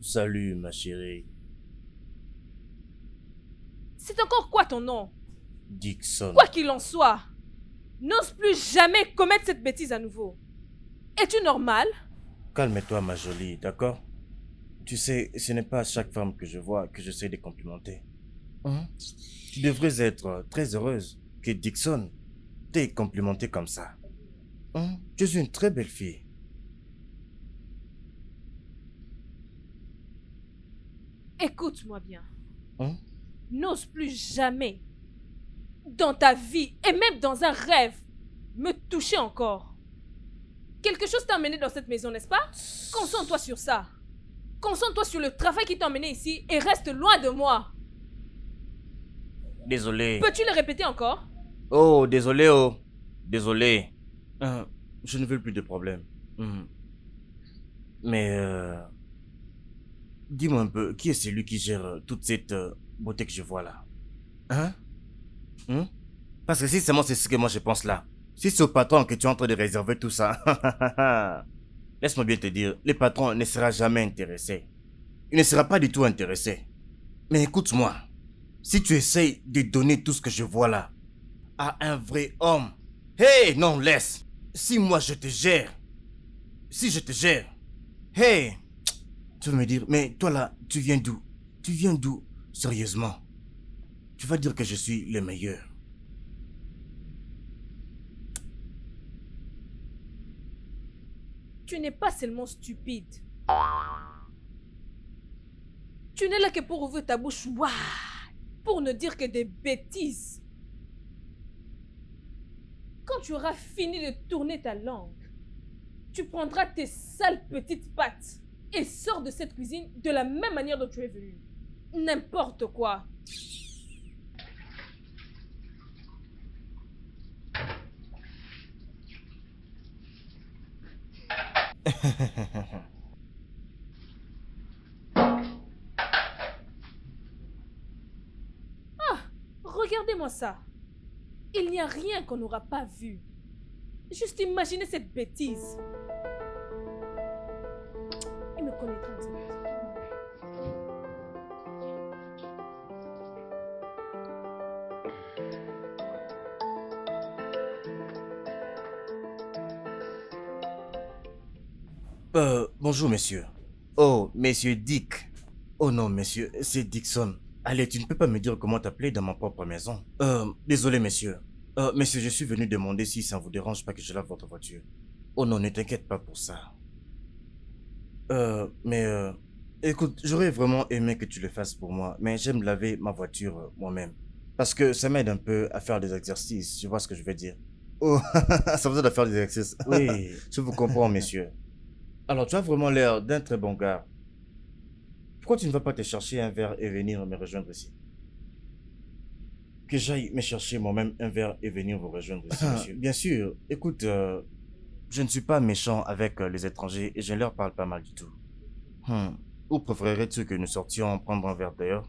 Salut, ma chérie. C'est encore quoi ton nom? Dixon. Quoi qu'il en soit, n'ose plus jamais commettre cette bêtise à nouveau. Es-tu normal? Calme-toi, ma jolie, d'accord? Tu sais, ce n'est pas à chaque femme que je vois que j'essaie de complimenter. Tu devrais être très heureuse que Dixon t'ait complimenté comme ça. Tu es une très belle fille. Écoute-moi bien. Hein? N'ose plus jamais, dans ta vie et même dans un rêve, me toucher encore. Quelque chose t'a amené dans cette maison, n'est-ce pas? Concentre-toi sur ça. Concentre-toi sur le travail qui t'a amené ici et reste loin de moi. désolé. Peux-tu le répéter encore? Oh, désolé, oh. Désolé. Je ne veux plus de problème. Mais, dis-moi un peu, qui est celui qui gère toute cette beauté que je vois là? Hein? Parce que si seulement c'est ce que moi je pense là, si c'est au patron que tu es en train de réserver tout ça, laisse-moi bien te dire, le patron ne sera jamais intéressé. Il ne sera pas du tout intéressé. Mais écoute-moi, si tu essayes de donner tout ce que je vois là à un vrai homme, hey, non, laisse. Si moi je te gère, si je te gère, hey, tu vas me dire, mais toi là, tu viens d'où? Tu viens d'où? Sérieusement. Tu vas dire que je suis le meilleur. Tu n'es pas seulement stupide. Tu n'es là que pour ouvrir ta bouche, ouah, pour ne dire que des bêtises. Quand tu auras fini de tourner ta langue, tu prendras tes sales petites pattes et sors de cette cuisine de la même manière dont tu es venu. N'importe quoi. Regardez-moi ça. Il n'y a rien qu'on n'aura pas vu. Juste imaginez cette bêtise. Il me connaîtra dans cette maison. Bonjour, monsieur. Oh, monsieur Dick. Oh non, monsieur, c'est Dixon. Allez, tu ne peux pas me dire comment t'appeler dans ma propre maison. Désolé, monsieur. Monsieur, je suis venu demander si ça ne vous dérange pas que je lave votre voiture. Oh non, ne t'inquiète pas pour ça. Écoute, j'aurais vraiment aimé que tu le fasses pour moi, mais j'aime laver ma voiture moi-même. Parce que ça m'aide un peu à faire des exercices, tu vois ce que je veux dire. Oh, ça vous aide à faire des exercices. Oui, je vous comprends, monsieur. Alors, tu as vraiment l'air d'un très bon gars. Pourquoi tu ne vas pas te chercher un verre et venir me rejoindre ici? Que j'aille me chercher moi-même un verre et venir vous rejoindre ici, monsieur. Bien sûr. Écoute, je ne suis pas méchant avec les étrangers et je ne leur parle pas mal du tout. Ou préférerais-tu que nous sortions prendre un verre dehors?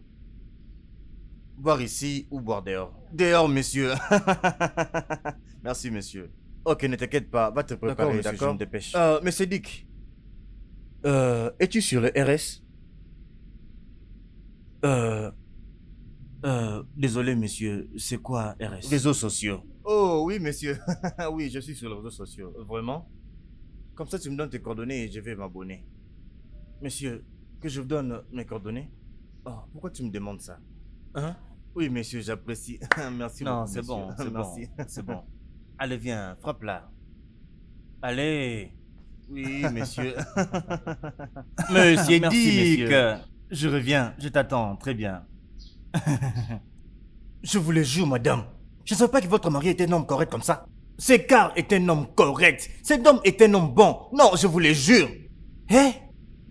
Boire ici ou boire dehors? Dehors, monsieur. Merci, monsieur. Ok, ne t'inquiète pas, va te préparer, d'accord? Je me dépêche. Monsieur Dick, es-tu sur le RS? Désolé, monsieur, c'est quoi RS? Réseaux sociaux. Oh, oui, monsieur. Oui, je suis sur les réseaux sociaux. Vraiment? Comme ça, tu me donnes tes coordonnées et je vais m'abonner. Monsieur, que je vous donne mes coordonnées? Oh, pourquoi tu me demandes ça? Hein? Oui, monsieur, j'apprécie. Merci beaucoup. Non, c'est bon, c'est bon. C'est bon. Allez, viens, frappe là. Allez. Oui, monsieur. Monsieur Dick. Monsieur. Je reviens, je t'attends, très bien. Je vous le jure, madame. Je ne savais pas que votre mari était un homme correct comme ça. C'est car est un homme correct. Cet homme est un homme bon. Non, je vous le jure. Hein?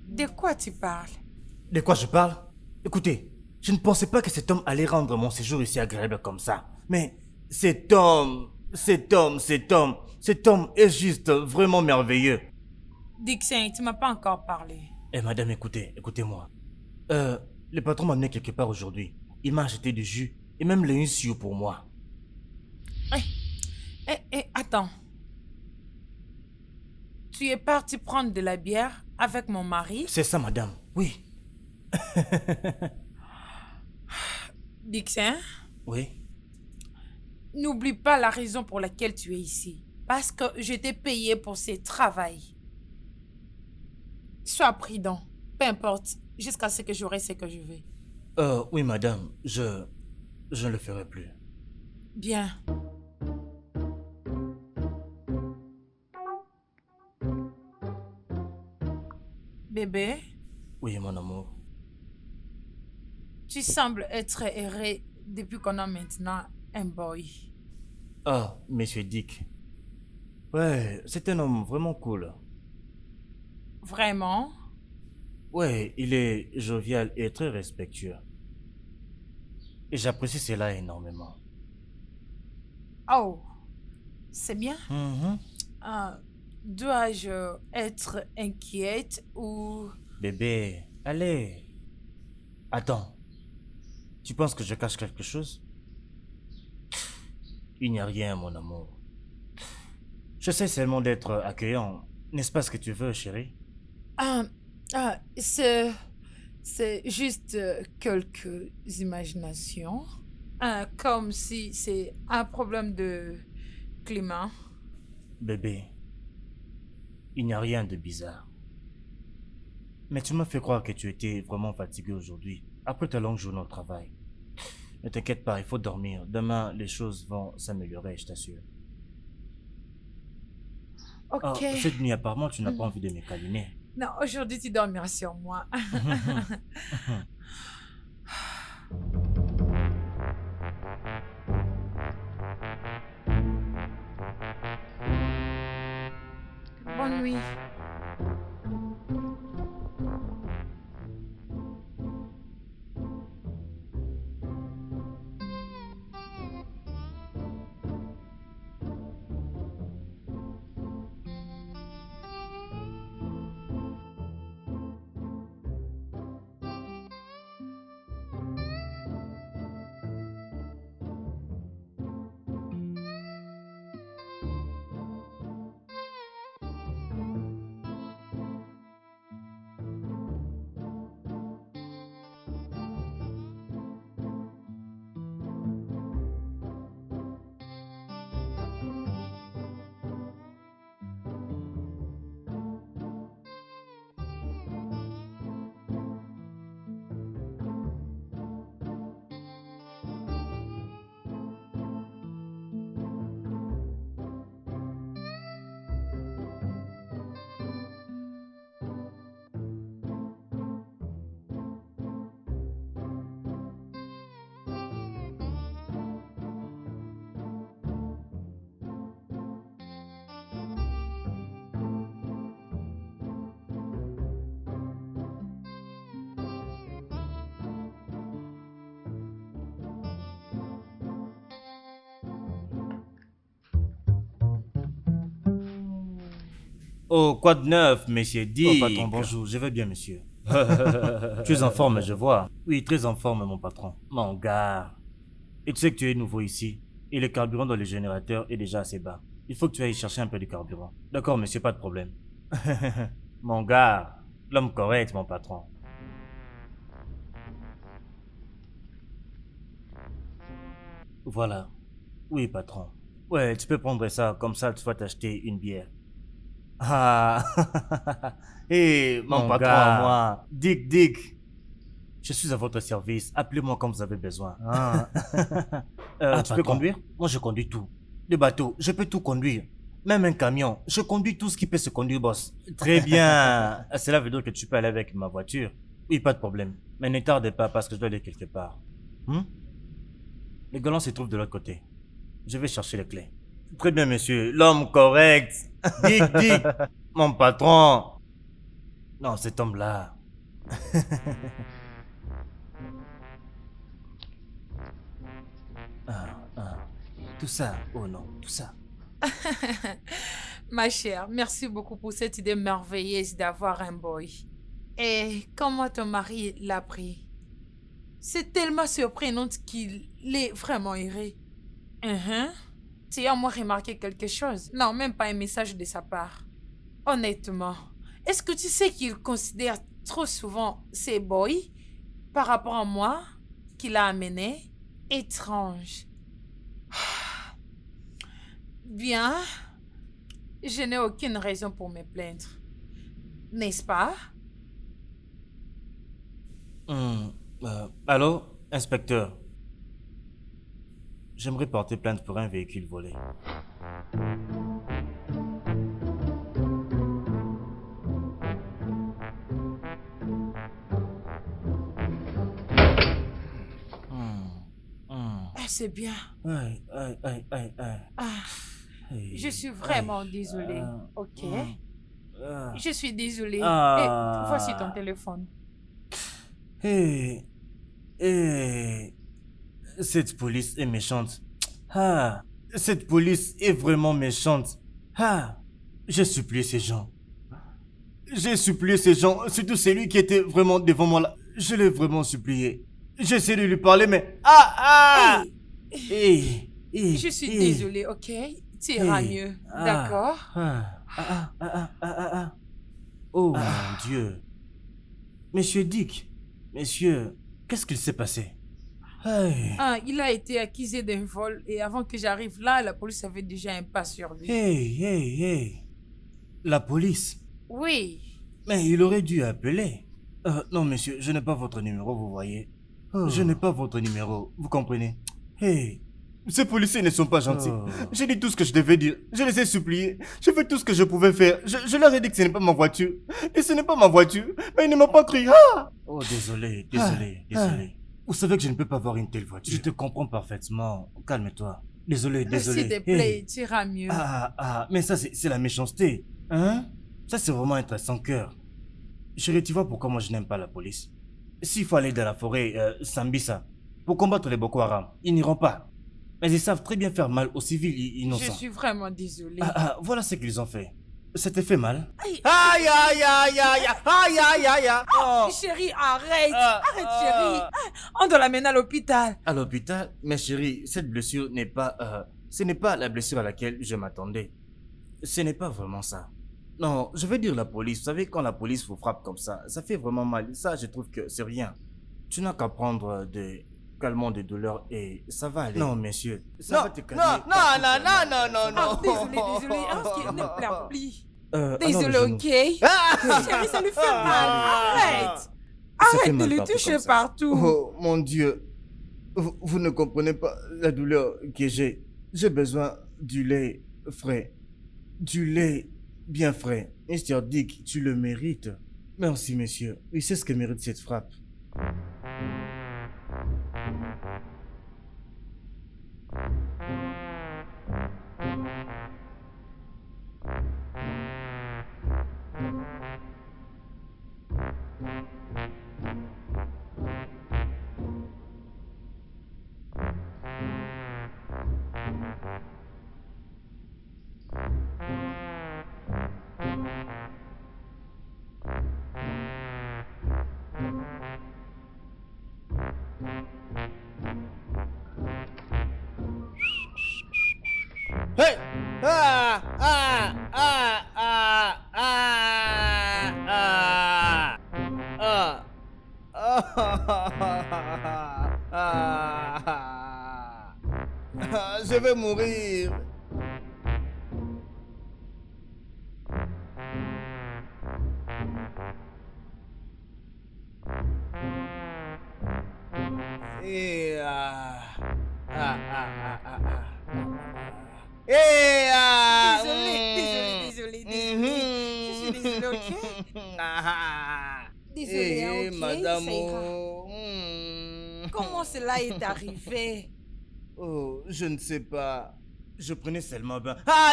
De quoi tu parles? De quoi je parle? Écoutez, je ne pensais pas que cet homme allait rendre mon séjour ici agréable comme ça. Mais cet homme est juste vraiment merveilleux. Dixon, tu m'as pas encore parlé. Eh madame, écoutez-moi. Le patron m'a amené quelque part aujourd'hui. Il m'a acheté du jus et même les sioux pour moi. Attends. Tu es parti prendre de la bière avec mon mari? C'est ça, madame. Oui. Dixon? Oui. N'oublie pas la raison pour laquelle tu es ici. Parce que je t'ai payé pour ce travail. Sois prudent. Peu importe. Jusqu'à ce que j'aurai ce que je veux. Oui, madame. Je ne le ferai plus. Bien. Bébé? Oui, mon amour. Tu sembles être erré depuis qu'on a maintenant un boy. Ah, monsieur Dick. Ouais, c'est un homme vraiment cool. Vraiment? Ouais, il est jovial et très respectueux. Et j'apprécie cela énormément. Oh, c'est bien. Mhm. Dois-je être inquiète ou... Bébé, allez. Attends, tu penses que je cache quelque chose? Il n'y a rien, mon amour. J'essaie seulement d'être accueillant. N'est-ce pas ce que tu veux, chérie? Ah, c'est juste quelques imaginations. Comme si c'est un problème de climat. Bébé, il n'y a rien de bizarre. Mais tu m'as fait croire que tu étais vraiment fatigué aujourd'hui, après ta longue journée au travail. Ne t'inquiète pas, il faut dormir. Demain, les choses vont s'améliorer, je t'assure. Ok. Cette nuit, apparemment, tu n'as pas envie de me câliner. Non, aujourd'hui, tu dormiras sur moi. Bonne nuit. Oh, quoi de neuf, monsieur Dick? Oh, patron, bonjour, je vais bien, monsieur. Tu es en forme, je vois. Oui, très en forme, mon patron. Mon gars. Et tu sais que tu es nouveau ici. Et le carburant dans le générateur est déjà assez bas. Il faut que tu ailles chercher un peu de carburant. D'accord, monsieur, pas de problème. Mon gars, l'homme correct, mon patron. Voilà. Oui, patron. Ouais, tu peux prendre ça, comme ça tu vas t'acheter une bière. Ah, hé, mon patron, gars, moi, Dick, je suis à votre service. Appelez-moi quand vous avez besoin. Ah. Tu peux conduire? Moi, je conduis tout. Le bateau, je peux tout conduire. Même un camion, je conduis tout ce qui peut se conduire, boss. Très bien. Cela veut dire que tu peux aller avec ma voiture. Oui, pas de problème. Mais ne tarde pas parce que je dois aller quelque part. Hmm? Le galant se trouve de l'autre côté. Je vais chercher les clés. Très bien, monsieur. L'homme correct. Dick, mon patron. Non, cet homme-là. Ah. Tout ça, oh non, tout ça. Ma chère, merci beaucoup pour cette idée merveilleuse d'avoir un boy. Et comment ton mari l'a pris? C'est tellement surprenant qu'il est vraiment heureux. Tu as moi remarqué quelque chose? Non, même pas un message de sa part. Honnêtement, est-ce que tu sais qu'il considère trop souvent ses boys par rapport à moi qu'il a amené? Étrange. Bien, je n'ai aucune raison pour me plaindre. N'est-ce pas? Allô, inspecteur. J'aimerais porter plainte pour un véhicule volé. C'est bien. Aïe. Je suis vraiment désolée. Ok. Je suis désolée. Ah. Et voici ton téléphone. cette police est méchante. Ah, cette police est vraiment méchante. Ah, j'ai supplié ces gens. J'ai supplié ces gens, surtout celui qui était vraiment devant moi là. Je l'ai vraiment supplié. J'ai essayé de lui parler, mais... Ah! Je suis désolée, ok? Tu iras mieux, d'accord? Oh mon Dieu. Monsieur Dick, monsieur, qu'est-ce qu'il s'est passé? Hey. Il a été accusé d'un vol et avant que j'arrive là, la police avait déjà un pas sur lui. Hey. La police? Oui. Mais il aurait dû appeler. Non, monsieur, je n'ai pas votre numéro, vous voyez. Je n'ai pas votre numéro, vous comprenez? Hey, ces policiers ne sont pas gentils. J'ai dit tout ce que je devais dire. Je les ai suppliés. J'ai fait tout ce que je pouvais faire. Je leur ai dit que ce n'est pas ma voiture. Et ce n'est pas ma voiture. Mais ils ne m'ont pas cru. Ah! Oh, désolé. Vous savez que je ne peux pas avoir une telle voiture. Je te comprends parfaitement. Calme-toi. Désolé. S'il te plaît, tu iras mieux. Mais ça, c'est la méchanceté. Hein? Ça, c'est vraiment être sans cœur. Chérie, tu vois pourquoi moi je n'aime pas la police? S'il faut aller dans la forêt, Sambisa, pour combattre les Boko Haram, ils n'iront pas. Mais ils savent très bien faire mal aux civils innocents. Je suis vraiment désolée. Voilà ce qu'ils ont fait. C'était fait mal. Aïe. Oh. Chérie, arrête. Arrête, chérie. On doit l'amener à l'hôpital. À l'hôpital? Mais chérie, cette blessure n'est pas... ce n'est pas la blessure à laquelle je m'attendais. Ce n'est pas vraiment ça. Non, je veux dire la police. Vous savez, quand la police vous frappe comme ça fait vraiment mal. Ça, je trouve que c'est rien. Tu n'as qu'à prendre des calmants de douleur et ça va aller. Non, monsieur. Ça va te calmer. Non. Désolée. S'il ne pleure plus. Désolée, ok? Chérie, ça lui fait mal. Arrête. Arrête de le toucher partout. Oh, mon Dieu. Vous ne comprenez pas la douleur que j'ai. J'ai besoin du lait frais. Du lait bien frais. Mr. Dick, tu le mérites. Merci, monsieur. Oui, c'est ce que mérite cette frappe. Hey! Je vais mourir. Désolée. Je suis désolée, ok? Désolée, ok? Madame. Ça ira. Comment cela est arrivé? Oh, je ne sais pas. Je prenais seulement un bain. Oh,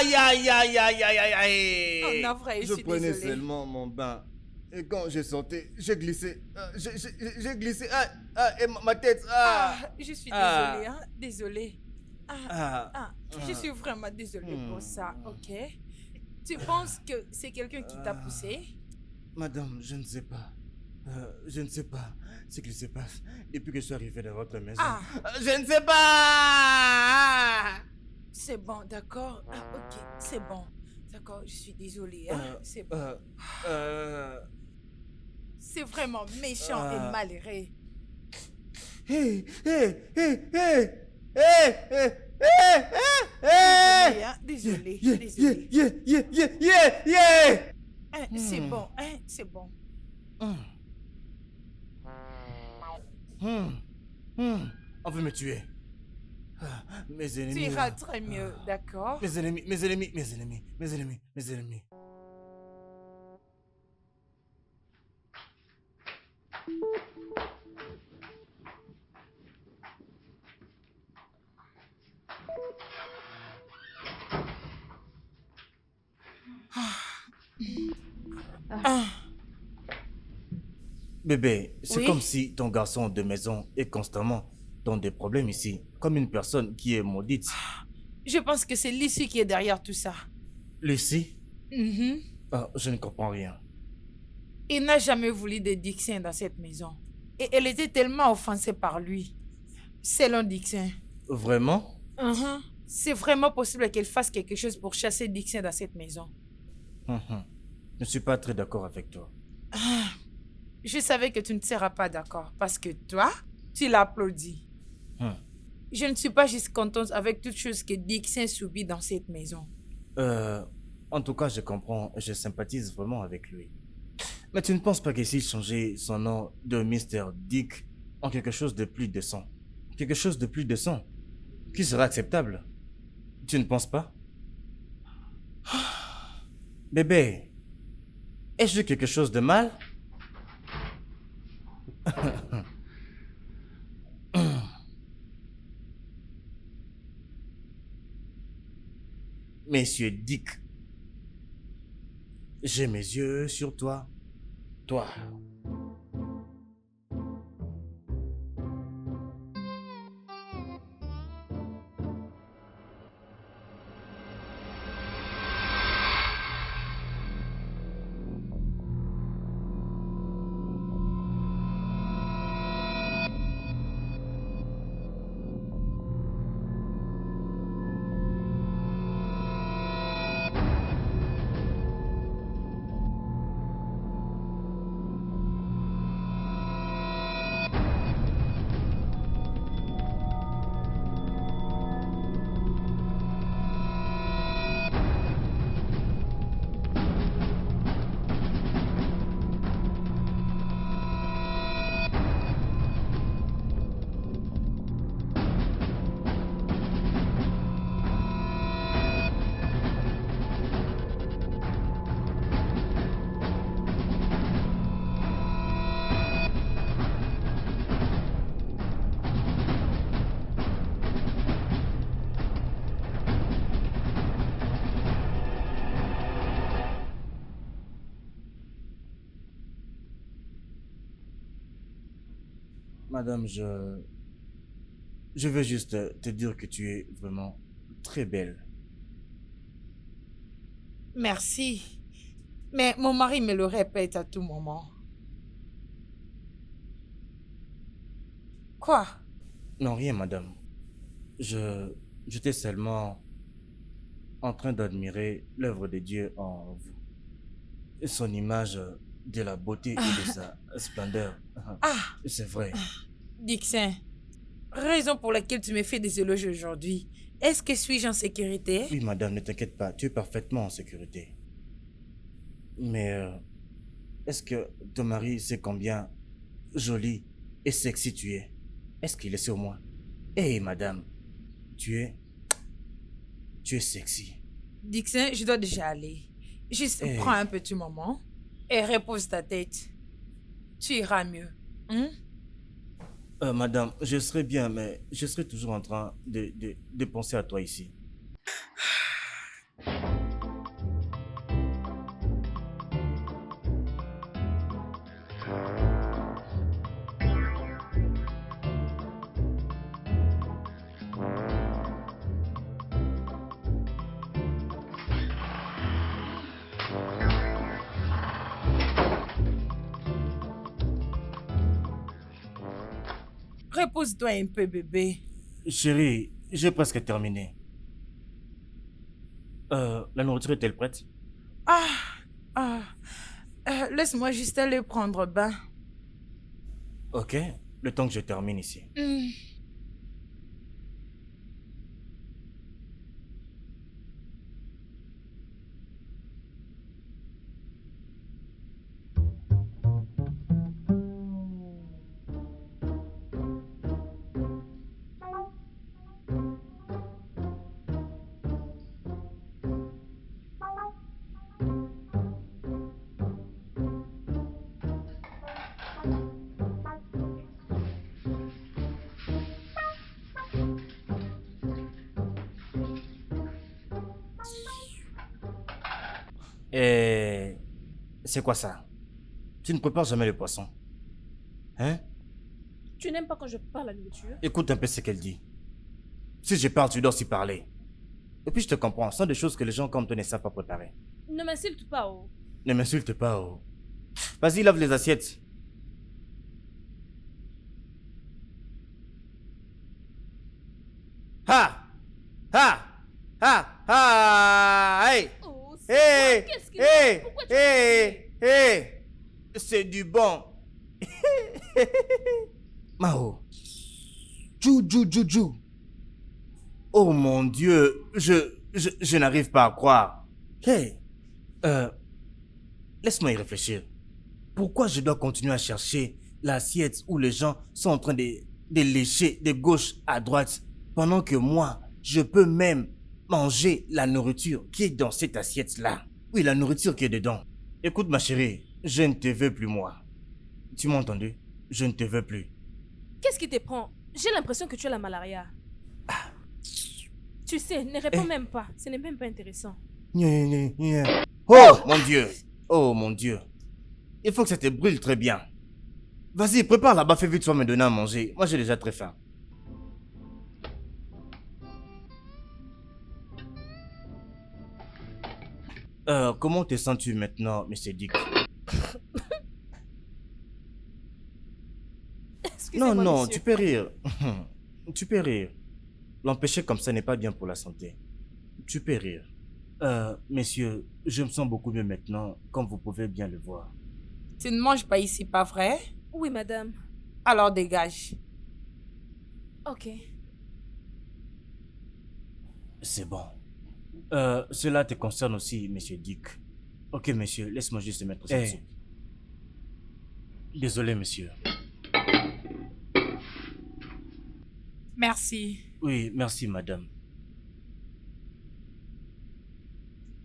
navré, je Je suis prenais désolée. seulement mon bain. Et quand j'ai sauté, j'ai glissé. J'ai glissé. Et ma tête. Je suis désolée, hein? Désolée. Ah. Je suis vraiment désolée pour ça, ok? Tu penses que c'est quelqu'un qui t'a poussé? Madame, je ne sais pas. Je ne sais pas ce qui se passe depuis que je suis arrivé dans votre maison. Je ne sais pas. C'est bon, d'accord? Ok, c'est bon. D'accord, je suis désolée, hein? C'est bon. C'est vraiment méchant et malheureux. Désolée, hein? Désolée. C'est bon, hein? C'est bon. On veut me tuer. Mes ennemis. Tu iras très mieux, d'accord? Mes ennemis. Bébé, c'est Oui? comme si ton garçon de maison est constamment dans des problèmes ici, comme une personne qui est maudite. Je pense que c'est Lucie qui est derrière tout ça. Lucie? Mhm. Ah, je ne comprends rien. Il n'a jamais voulu de Dixon dans cette maison. Et elle était tellement offensée par lui. Selon Dixon. Vraiment? C'est vraiment possible qu'elle fasse quelque chose pour chasser Dixon dans cette maison. Je ne suis pas très d'accord avec toi. Je savais que tu ne seras pas d'accord parce que toi, tu l'applaudis. Je ne suis pas juste contente avec toutes choses que Dixon subit dans cette maison. En tout cas, je comprends et je sympathise vraiment avec lui. Mais tu ne penses pas qu'essayer de changer son nom de Mr. Dick en quelque chose de plus décent? Quelque chose de plus décent qui sera acceptable? Tu ne penses pas? Bébé, ai-je vu quelque chose de mal? Monsieur Dick, j'ai mes yeux sur toi. Toi. Madame, je veux juste te dire que tu es vraiment très belle. Merci. Mais mon mari me le répète à tout moment. Quoi? Non, rien, madame. J'étais seulement en train d'admirer l'œuvre de Dieu en vous. Son image de la beauté et de sa splendeur. Ah, C'est vrai. Dixon, raison pour laquelle tu me fais des éloges aujourd'hui. Est-ce que suis-je en sécurité? Oui, madame, ne t'inquiète pas, tu es parfaitement en sécurité. Mais est-ce que ton mari sait combien jolie et sexy tu es? Est-ce qu'il est sur moi? Hé, madame, tu es sexy. Dixon, je dois déjà aller. Juste Hey. prends un petit moment et repose ta tête. Tu iras mieux. Hein? Madame, je serai bien, mais je serai toujours en train de penser à toi ici. Repose-toi un peu, bébé. Chérie, j'ai presque terminé. La nourriture est-elle prête? Ah, ah. Laisse-moi juste aller prendre bain. Ok, le temps que je termine ici. Et c'est quoi ça? Tu ne prépares jamais le poisson? Hein? Tu n'aimes pas quand je parle à la nourriture? Écoute un peu ce qu'elle dit. Si je parle, tu dois aussi parler. Et puis je te comprends, ce sont des choses que les gens comme toi ne savent pas préparer. Ne m'insulte pas, oh. Ne m'insulte pas, oh. Vas-y, lave les assiettes. Ha! Ha! Ha! Ha! Hey! Oh, c'est Hey! quoi? Qu'est-ce qu'il Hey! a? Pourquoi tu Hey! Hey! C'est du bon. Mao. Jou. Oh mon Dieu, je n'arrive pas à croire. Hey! Laisse-moi y réfléchir. Pourquoi je dois continuer à chercher l'assiette où les gens sont en train de lécher de gauche à droite pendant que moi, je peux même manger la nourriture qui est dans cette assiette-là? Oui, la nourriture qui est dedans. Écoute ma chérie, je ne te veux plus moi. Tu m'as entendu? Je ne te veux plus. Qu'est-ce qui te prend? J'ai l'impression que tu as la malaria. Tu sais, ne réponds même pas. Ce n'est même pas intéressant. Oh mon Dieu! Oh mon Dieu! Il faut que ça te brûle très bien. Vas-y, prépare là-bas, fais vite, tu vas me donner à manger. Moi, j'ai déjà très faim. Comment te sens-tu maintenant, monsieur Dick? Excusez-moi, Non, monsieur. tu peux rire. Tu peux rire. L'empêcher comme ça n'est pas bien pour la santé. Tu peux rire. Messieurs, je me sens beaucoup mieux maintenant, comme vous pouvez bien le voir. Tu ne manges pas ici, pas vrai? Oui, madame. Alors dégage. Ok. C'est bon. Cela te concerne aussi, monsieur Dick. Ok, monsieur, laisse-moi juste mettre cette soupe. Désolé, monsieur. Merci. Oui, merci, madame.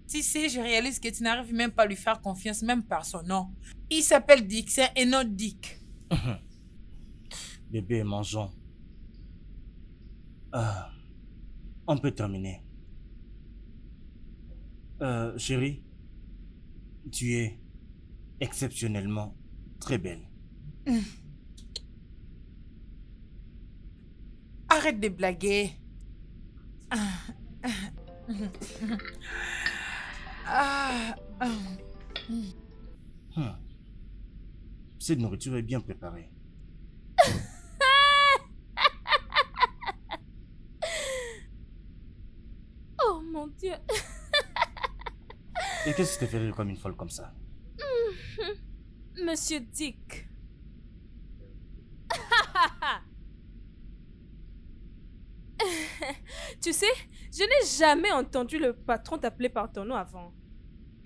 Tu sais, je réalise que tu n'arrives même pas à lui faire confiance, même par son nom. Il s'appelle Dick, c'est un autre Dick. Bébé, mangeons. On peut terminer. Chérie, tu es exceptionnellement très belle. Arrête de blaguer. Cette nourriture est bien préparée. Oh mon Dieu. Et qu'est-ce qui te fait rire comme une folle comme ça? Monsieur Dick. Tu sais, je n'ai jamais entendu le patron t'appeler par ton nom avant.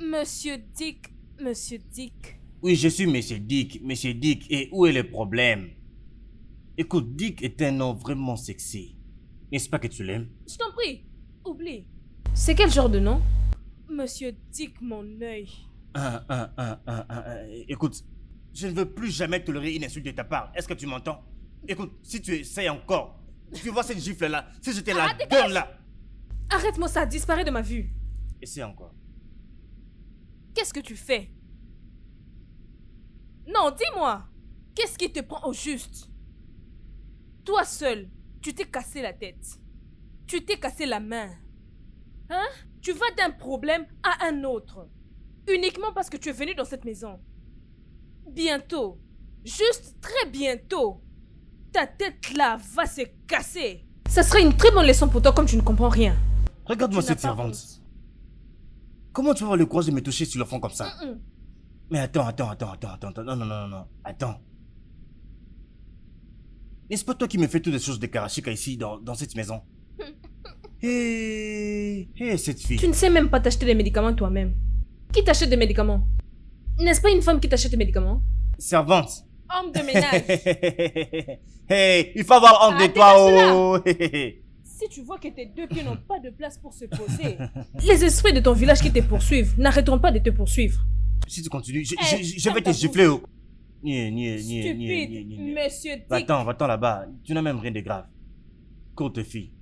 Monsieur Dick, Monsieur Dick. Oui, je suis Monsieur Dick. Monsieur Dick, et où est le problème? Écoute, Dick est un nom vraiment sexy. N'est-ce pas que tu l'aimes? Je t'en prie, oublie. C'est quel genre de nom? Monsieur Dick, mon œil. Écoute, je ne veux plus jamais tolérer une insulte de ta part. Est-ce que tu m'entends? Écoute, si tu essayes encore, tu vois cette gifle-là, si je te la donne là. Arrête-moi ça, disparaît de ma vue. Essaye encore. Qu'est-ce que tu fais? Non, dis-moi. Qu'est-ce qui te prend au juste? Toi seul, tu t'es cassé la tête. Tu t'es cassé la main. Hein? Tu vas d'un problème à un autre. Uniquement parce que tu es venu dans cette maison. Bientôt, juste très bientôt, ta tête là va se casser. Ça serait une très bonne leçon pour toi comme tu ne comprends rien. Regarde-moi Tu cette n'as pas servante. honte. Comment tu vas avoir le courage de me toucher sur le front comme ça? Mm-mm. Mais attends. Non. Attends. N'est-ce pas toi qui me fais toutes les choses de Karachika ici, dans cette maison? Hé, cette fille. Tu ne sais même pas t'acheter des médicaments toi-même. Qui t'achète des médicaments? N'est-ce pas une femme qui t'achète des médicaments? Servante. Homme de ménage. Hey, il faut avoir honte de toi, oh. Si tu vois que tes deux pieds n'ont pas de place pour se poser, les esprits de ton village qui te poursuivent n'arrêteront pas de te poursuivre. Si tu continues, je ferme vais te ta gifler, oh. Stupide, monsieur Dick. Va-t'en là-bas. Tu n'as même rien de grave. Courte fille.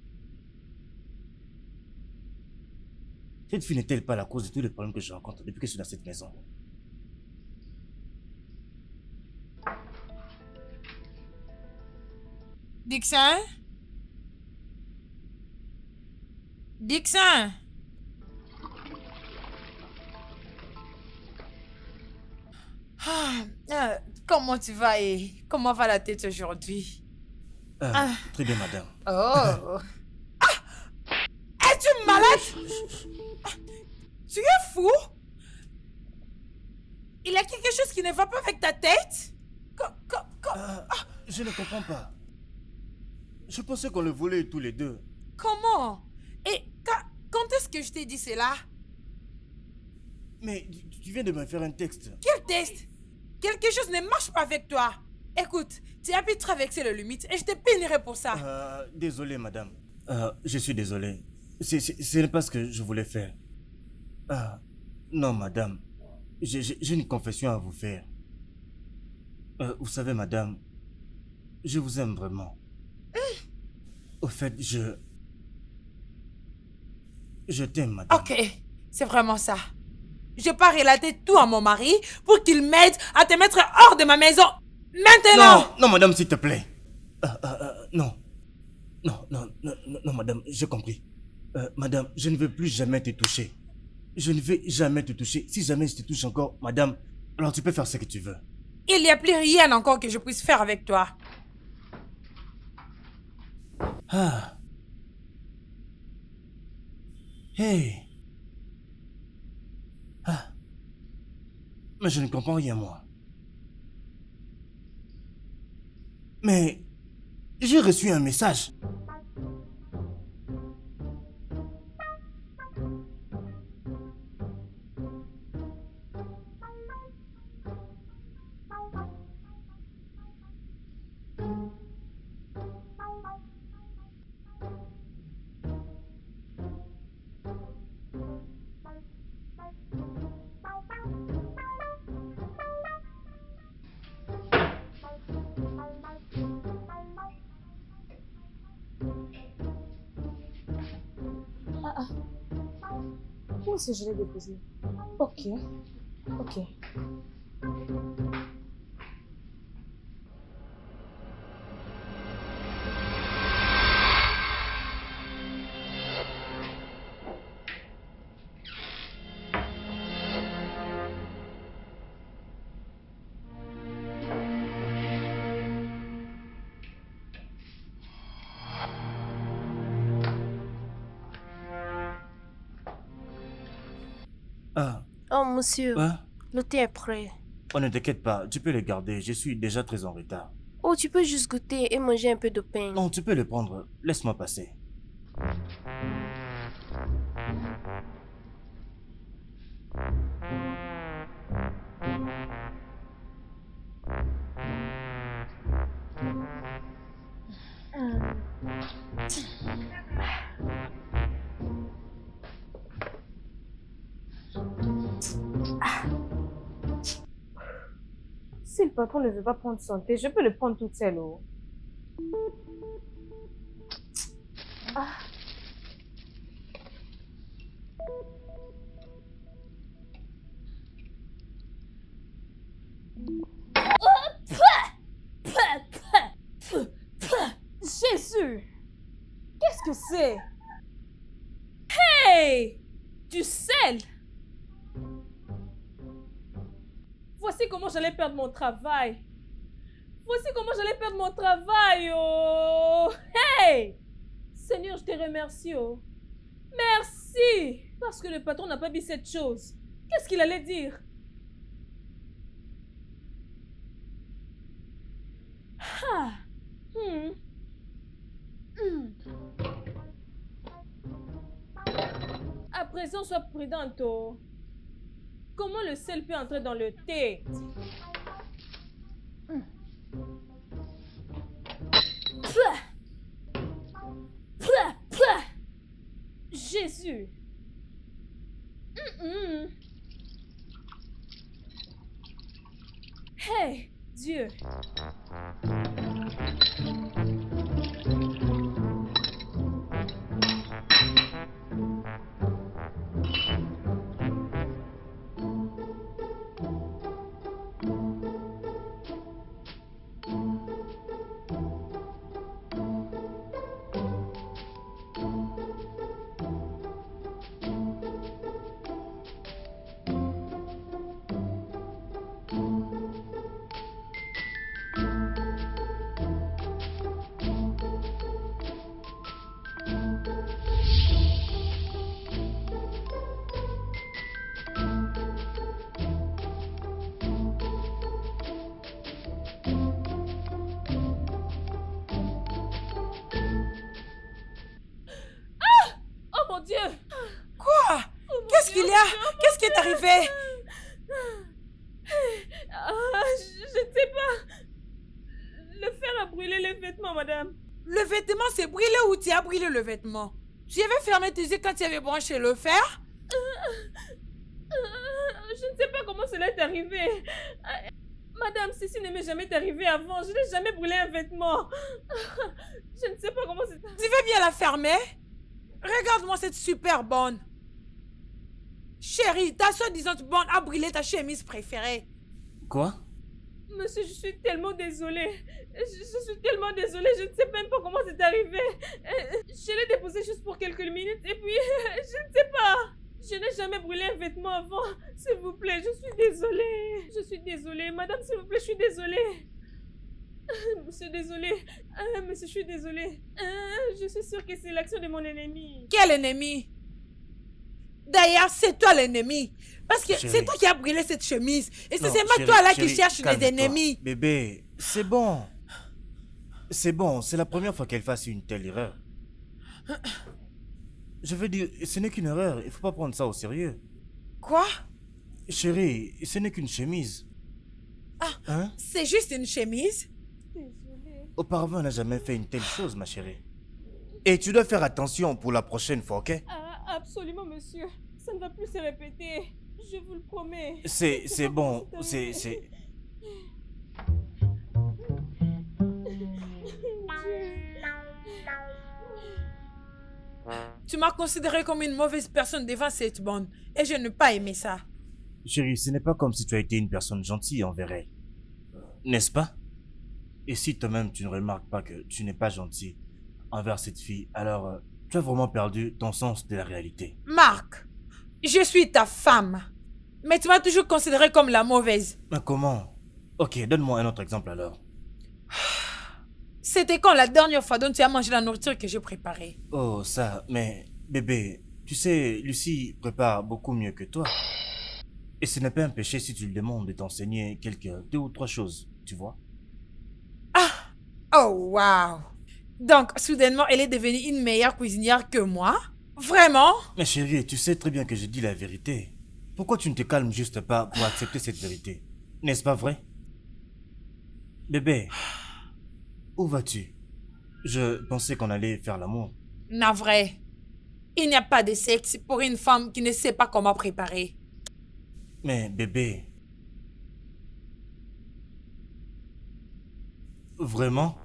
Cette fille n'est-elle pas la cause de tous les problèmes que je rencontre depuis que je suis dans cette maison? Dixon? Dixon? Comment tu vas et comment va la tête aujourd'hui? Très bien, madame. Oh! Es-tu malade? Tu es fou? Il y a quelque chose qui ne va pas avec ta tête? Je ne comprends pas. Je pensais qu'on le volait tous les deux. Comment? Et quand est-ce que je t'ai dit cela? Mais tu viens de me faire un texte. Quel test? Quelque chose ne marche pas avec toi. Écoute, tu as pu traverser les limites et je te pénirai pour ça. Désolé, madame. Je suis désolé. Ce n'est pas ce que je voulais faire. Non, madame. J'ai une confession à vous faire. Vous savez, madame, je vous aime vraiment. Au fait, je t'aime, madame. Ok, c'est vraiment ça. Je pars relater tout à mon mari pour qu'il m'aide à te mettre hors de ma maison. Maintenant! Non, madame, s'il te plaît. Non. Non, madame, j'ai compris. Madame, je ne veux plus jamais te toucher. Je ne vais jamais te toucher. Si jamais je te touche encore, madame, alors tu peux faire ce que tu veux. Il n'y a plus rien encore que je puisse faire avec toi. Hey. Mais je ne comprends rien, moi. Mais j'ai reçu un message. Où est-ce que je l'ai déposé? Ok. Oh, monsieur, Hein? le thé est prêt. Oh, ne t'inquiète pas, tu peux le garder. Je suis déjà très en retard. Oh, tu peux juste goûter et manger un peu de pain. Non, tu peux le prendre. Laisse-moi passer. Si le patron ne veut pas prendre son thé, je peux le prendre toute seule. Oh. Jésus! Qu'est-ce que c'est? Hey! Du sel! Voici comment j'allais perdre mon travail. Oh! Hey! Seigneur, je te remercie. Oh. Merci! Parce que le patron n'a pas vu cette chose. Qu'est-ce qu'il allait dire? À présent, sois prudente. Oh. Comment le sel peut entrer dans le thé? Jésus! Hey, Dieu! Julia, qu'est-ce qui est arrivé? Je ne sais pas. Le fer a brûlé les vêtements, madame. Le vêtement s'est brûlé ou tu as brûlé le vêtement? Tu avais fermé tes yeux quand tu avais branché le fer? Je ne sais pas comment cela est arrivé. Madame, ceci ne m'est jamais arrivé avant. Je n'ai jamais brûlé un vêtement. Je ne sais pas comment c'est arrivé. Tu veux bien la fermer? Regarde-moi cette super bonne. Chérie, ta soi-disant bonne a brûlé ta chemise préférée. Quoi? Monsieur, je suis tellement désolée. Je suis tellement désolée. Je ne sais même pas comment c'est arrivé. Je l'ai déposé juste pour quelques minutes et puis je ne sais pas. Je n'ai jamais brûlé un vêtement avant. S'il vous plaît, je suis désolée. Je suis désolée. Madame, s'il vous plaît, je suis désolée. Monsieur, désolé. Monsieur, je suis désolée. Je suis sûre que c'est l'action de mon ennemi. Quel ennemi? D'ailleurs, c'est toi l'ennemi. Parce que Chérie. c'est toi qui as brûlé cette chemise. Et Non, c'est seulement chérie, toi là qui chérie, cherches des calme-toi. ennemis. Bébé, c'est bon. C'est bon, c'est la première fois qu'elle fasse une telle erreur. Je veux dire, ce n'est qu'une erreur, il faut pas prendre ça au sérieux. Quoi? Chérie, ce n'est qu'une chemise. Ah. Hein? C'est juste une chemise? Désolée. Auparavant, on n'a jamais fait une telle chose, ma chérie. Et tu dois faire attention pour la prochaine fois, ok? Absolument, monsieur. Ça ne va plus se répéter. Je vous le promets. C'est pas bon, comment c'est arrivé. c'est... Tu m'as considéré comme une mauvaise personne devant cette bande. Et je n'ai pas aimé ça. Chérie, ce n'est pas comme si tu as été une personne gentille envers elle. N'est-ce pas? Et si toi-même tu ne remarques pas que tu n'es pas gentil envers cette fille, alors tu as vraiment perdu ton sens de la réalité. Marc, je suis ta femme. Mais tu m'as toujours considéré comme la mauvaise. Mais comment? Ok, donne-moi un autre exemple alors. C'était quand la dernière fois dont tu as mangé la nourriture que j'ai préparée? Oh, ça, mais bébé, tu sais, Lucie prépare beaucoup mieux que toi. Et ce n'est pas un péché si tu lui demandes de t'enseigner deux ou trois choses, tu vois? Ah! Oh, wow! Donc, soudainement, elle est devenue une meilleure cuisinière que moi? Vraiment? Mais chérie, tu sais très bien que je dis la vérité. Pourquoi tu ne te calmes juste pas pour accepter cette vérité? N'est-ce pas vrai? Bébé, où vas-tu? Je pensais qu'on allait faire l'amour. Navré. Il n'y a pas de sexe pour une femme qui ne sait pas comment préparer. Mais bébé... Vraiment?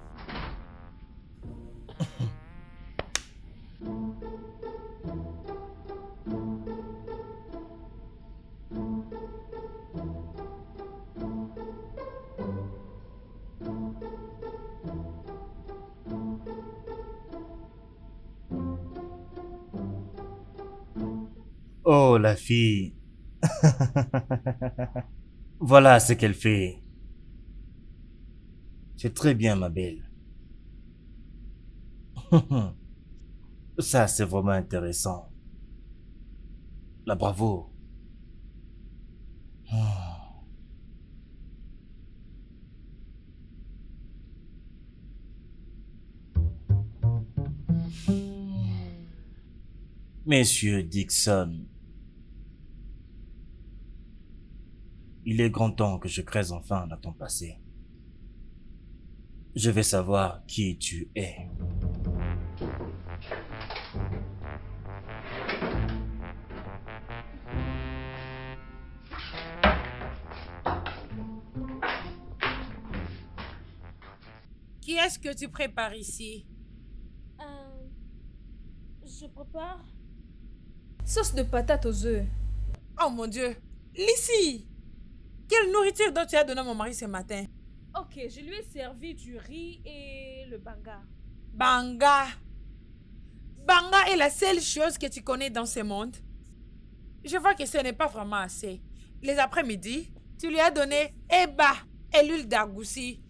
Oh, la fille. Voilà ce qu'elle fait. C'est très bien, ma belle. Ça, c'est vraiment intéressant. La bravo. Monsieur Dixon, il est grand temps que je creuse enfin dans ton passé. Je vais savoir qui tu es. Qui est-ce que tu prépares ici? Je prépare sauce de patates aux œufs. Oh mon Dieu! Lucie! Quelle nourriture dont tu as donné à mon mari ce matin? Ok, je lui ai servi du riz et le banga. Banga! Banga est la seule chose que tu connais dans ce monde. Je vois que ce n'est pas vraiment assez. Les après-midi, tu lui as donné eba et l'huile d'argousi.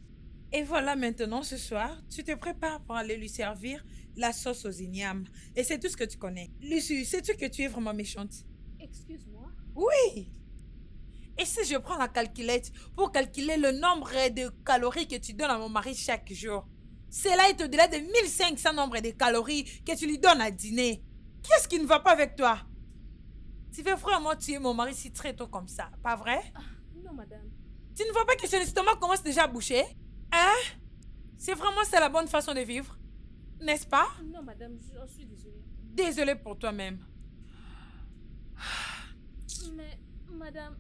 Et voilà maintenant, ce soir, tu te prépares pour aller lui servir la sauce aux ignames. Et c'est tout ce que tu connais. Lucie, sais-tu que tu es vraiment méchante? Excuse-moi. Oui! Et si je prends la calculette pour calculer le nombre de calories que tu donnes à mon mari chaque jour, cela est au-delà de 1500 nombres de calories que tu lui donnes à dîner. Qu'est-ce qui ne va pas avec toi? Tu veux vraiment tuer mon mari si très tôt comme ça, pas vrai? Non, madame. Tu ne vois pas que son estomac commence déjà à boucher? Hein? C'est vraiment ça la bonne façon de vivre? N'est-ce pas? Non, madame, j'en suis désolée. Désolée pour toi-même. Mais, madame,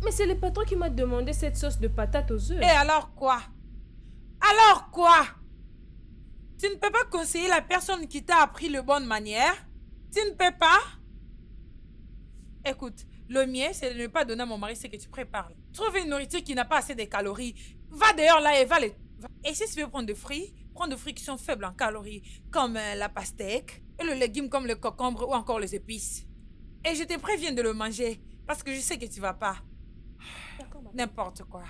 mais c'est le patron qui m'a demandé cette sauce de patate aux œufs. Et alors quoi? Alors quoi? Tu ne peux pas conseiller la personne qui t'a appris les bonnes manières? Tu ne peux pas? Écoute, le mien, c'est de ne pas donner à mon mari ce que tu prépares. Trouve une nourriture qui n'a pas assez de calories. Va dehors là et va les... Et si tu veux prendre des fruits, prends des fruits qui sont faibles en calories, comme la pastèque, et le légume comme le concombre ou encore les épices. Et je te préviens de le manger, parce que je sais que tu vas pas. D'accord, madame. N'importe quoi.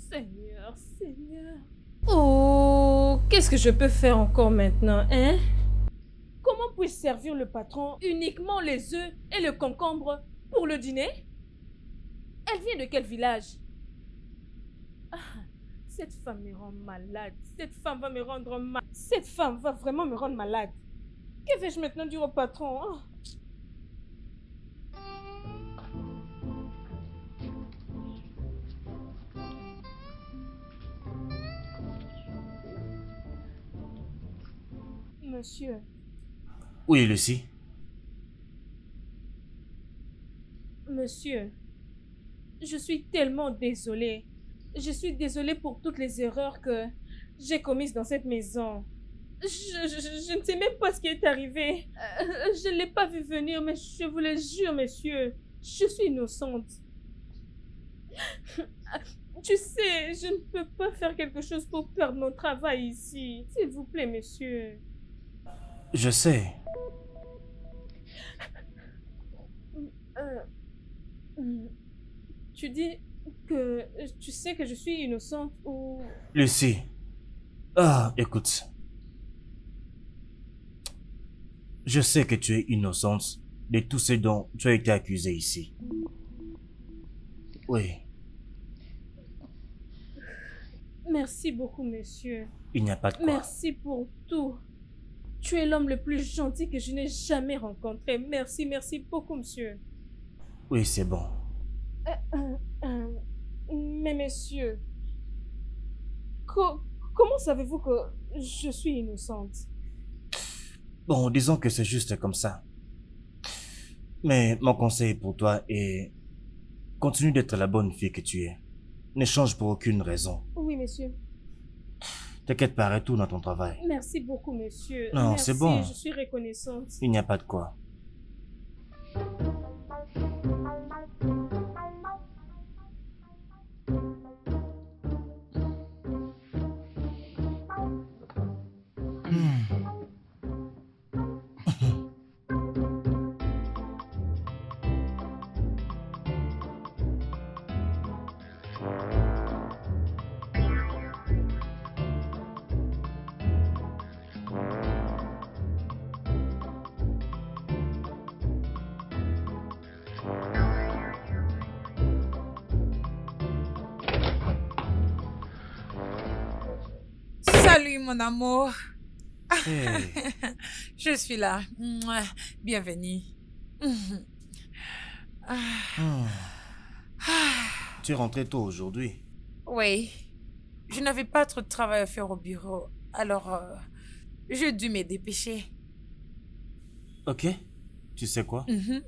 Seigneur, Seigneur. Oh, qu'est-ce que je peux faire encore maintenant, hein? Comment puis-je servir le patron uniquement les œufs et le concombre pour le dîner? Elle vient de quel village? Ah, cette femme me rend malade. Cette femme va me rendre malade. Cette femme va vraiment me rendre malade. Que vais-je maintenant dire au patron? Oh. Monsieur, Oui, Lucie. monsieur, je suis tellement désolée. Je suis désolée pour toutes les erreurs que j'ai commises dans cette maison. Je ne sais même pas ce qui est arrivé. Je ne l'ai pas vu venir, mais je vous le jure, monsieur, je suis innocente. Tu sais, je ne peux pas faire quelque chose pour perdre mon travail ici. S'il vous plaît, monsieur. Je sais. Tu dis que tu sais que je suis innocente ou... Lucie. Ah, écoute. Je sais que tu es innocente de tout ce dont tu as été accusée ici. Oui, Merci beaucoup, monsieur. il n'y a pas de quoi. Merci pour tout. Tu es l'homme le plus gentil que je n'ai jamais rencontré. Merci, merci beaucoup, monsieur. Oui, c'est bon. Mais monsieur, comment savez-vous que je suis innocente? Bon, disons que c'est juste comme ça. Mais mon conseil pour toi est... Continue d'être la bonne fille que tu es. Ne change pour aucune raison. Oui, monsieur. T'inquiète pas, retourne dans ton travail. Merci beaucoup, monsieur. Non, Merci, c'est bon. je suis reconnaissante. Il n'y a pas de quoi. Salut mon amour. Hey. Je suis là. Mouah. Bienvenue. Hmm. Tu es rentré tôt aujourd'hui. Oui. Je n'avais pas trop de travail à faire au bureau. Alors, j'ai dû me dépêcher. Ok. Tu sais quoi? Mhm.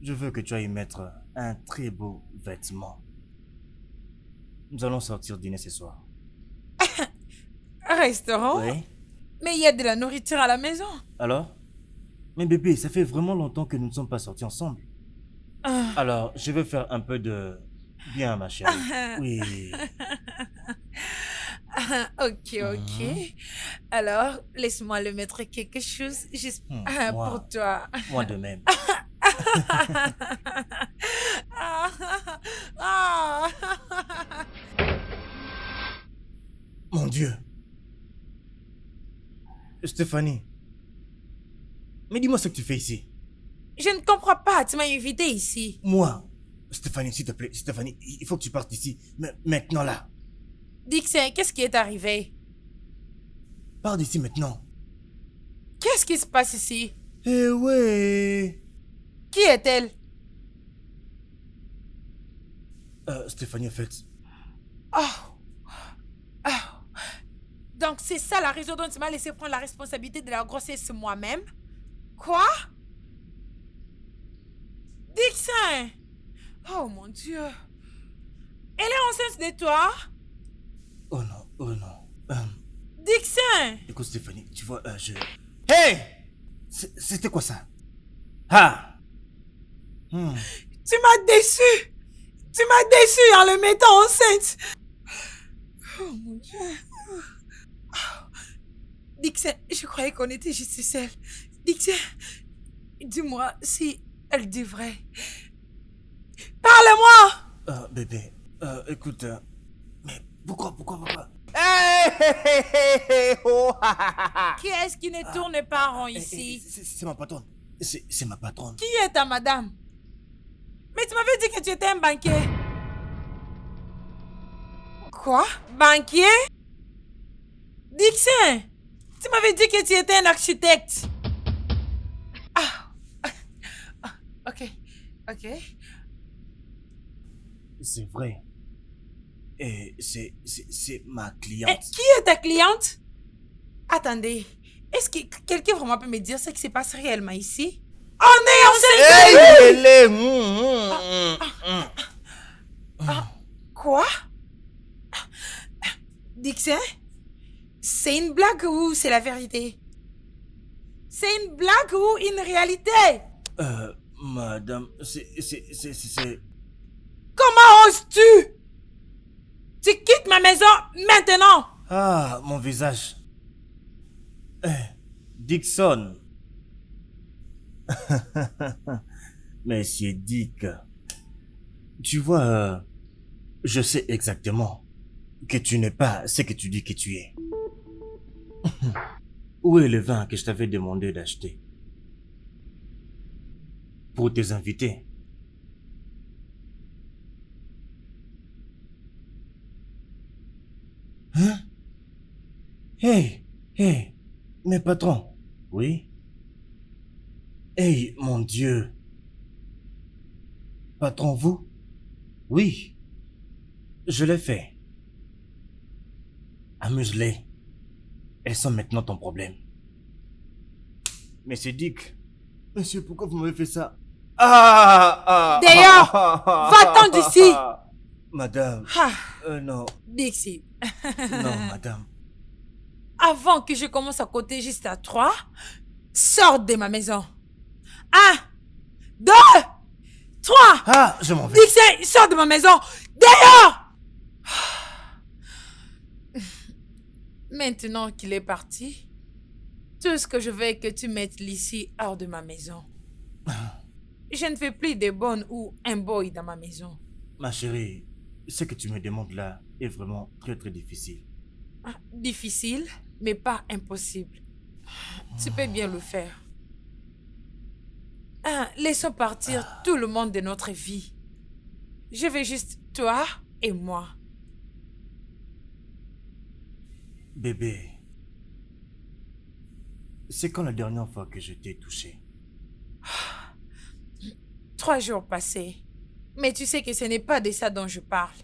Je veux que tu ailles mettre un très beau vêtement. Nous allons sortir dîner ce soir. Restaurant? Oui. Mais il y a de la nourriture à la maison. Alors? Mais bébé, ça fait vraiment longtemps que nous ne sommes pas sortis ensemble. Ah. Alors, je vais faire un peu de... Bien, ma chérie. Oui. Ok, ok. Alors, laisse-moi le mettre quelque chose juste Moi. pour toi. Moi de même. Mon Dieu. Stéphanie. Mais dis-moi ce que tu fais ici. Je ne comprends pas, tu m'as invité ici. Moi. Stéphanie, s'il te plaît. Stéphanie, il faut que tu partes d'ici. Maintenant là. Dixon, qu'est-ce qui est arrivé? pars d'ici maintenant. Qu'est-ce qui se passe ici? Eh ouais. Qui est-elle? Stéphanie, en fait. Oh. Oh. Donc c'est ça la raison dont tu m'as laissé prendre la responsabilité de la grossesse moi-même? Quoi? Dixon! Oh mon Dieu! Elle est enceinte de toi? Oh non, oh non. Dixon! Écoute, Stéphanie, tu vois, Hey! C'était quoi ça? Ah! Tu m'as déçu! Tu m'as déçu en le mettant enceinte! Oh mon Dieu! Dixon, je croyais qu'on était juste seul. Dixon, dis-moi si elle dit vrai. Parle-moi! Bébé, écoute, mais pourquoi? Hey, hey, hey, hey, hey, oh, ha, ha, ha, ha. Qui est-ce qui ne tourne pas rond ici? C'est ma patronne. C'est ma patronne. Qui est ta madame? Mais tu m'avais dit que tu étais un banquier. Quoi? Banquier? Dixon, tu m'avais dit que tu étais un architecte. Ah, ok. C'est vrai. Et c'est ma cliente. Qui est ta cliente? Attendez, est-ce que quelqu'un vraiment peut me dire ce qui se passe réellement ici? On est enceinte! Quoi? Dixon? C'est une blague ou c'est la vérité? C'est une blague ou une réalité? Madame, c'est... Comment oses-tu? Tu quittes ma maison maintenant! Ah, mon visage. Dixon. Monsieur Dick. Tu vois, je sais exactement que tu n'es pas ce que tu dis que tu es. Où est le vin que je t'avais demandé d'acheter? Pour tes invités. Hein? Hey, mes patrons. Oui? Hey, mon Dieu. Patron, vous? Oui. Je l'ai fait. Amuse-les. Elles sont maintenant ton problème. Monsieur Dick. Monsieur, pourquoi vous m'avez fait ça? D'ailleurs, va-t'en d'ici! Madame. Ah, Non. Dixie. Non, madame. Avant que je commence à compter jusqu'à 3, sors de ma maison. 1, 2, 3. Ah, je m'en vais. Dixie, sors de ma maison. D'ailleurs! Maintenant qu'il est parti, tout ce que je veux est que tu mettes Lissy hors de ma maison. Je ne fais plus de bonnes ou un boy dans ma maison. Ma chérie, ce que tu me demandes là est vraiment très très difficile. Difficile, mais pas impossible. Tu peux bien le faire. Laissons partir tout le monde de notre vie. Je veux juste toi et moi. Bébé, c'est quand la dernière fois que je t'ai touché? 3 jours passés. Mais tu sais que ce n'est pas de ça dont je parle.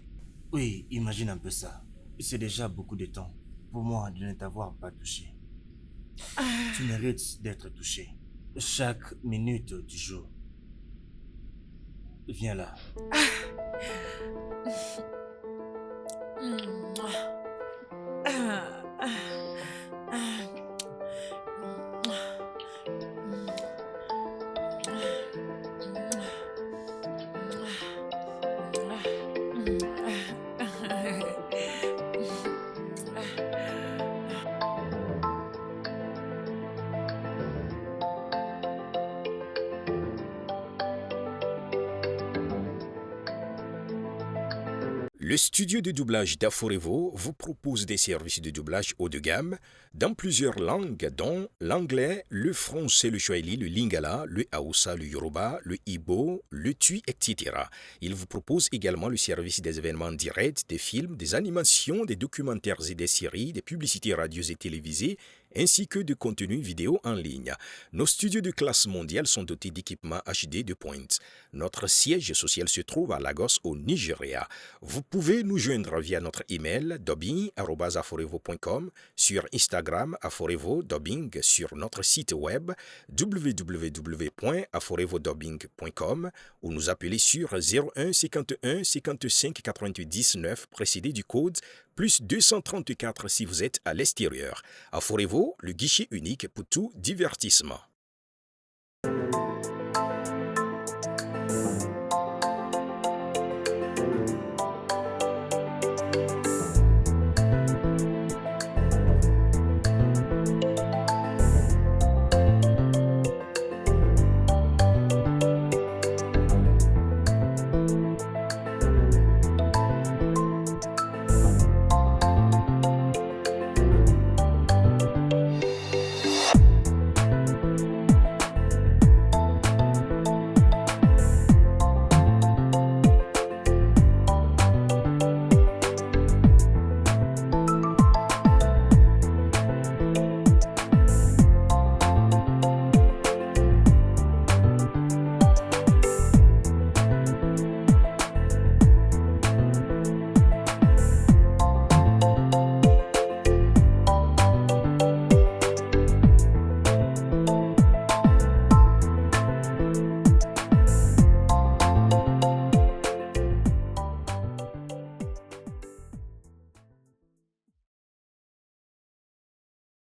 Oui, imagine un peu ça. C'est déjà beaucoup de temps pour moi de ne t'avoir pas touché. Tu mérites d'être touché. Chaque minute du jour. Viens là. Le studio de doublage d'Aforevo vous propose des services de doublage haut de gamme dans plusieurs langues, dont l'anglais, le français, le swahili, le lingala, le haoussa, le yoruba, le ibo, le tui, etc. Il vous propose également le service des événements directs, des films, des animations, des documentaires et des séries, des publicités radios et télévisées, ainsi que de contenus vidéo en ligne. Nos studios de classe mondiale sont dotés d'équipements HD de pointe. Notre siège social se trouve à Lagos, au Nigeria. Vous pouvez nous joindre via notre email dubbing@aforevo.com, sur Instagram aforevo-dubbing, sur notre site web www.aforevodubbing.com ou nous appeler sur 01 51 55 88 19 précédé du code plus 234 si vous êtes à l'extérieur. Aforevo, le guichet unique pour tout divertissement.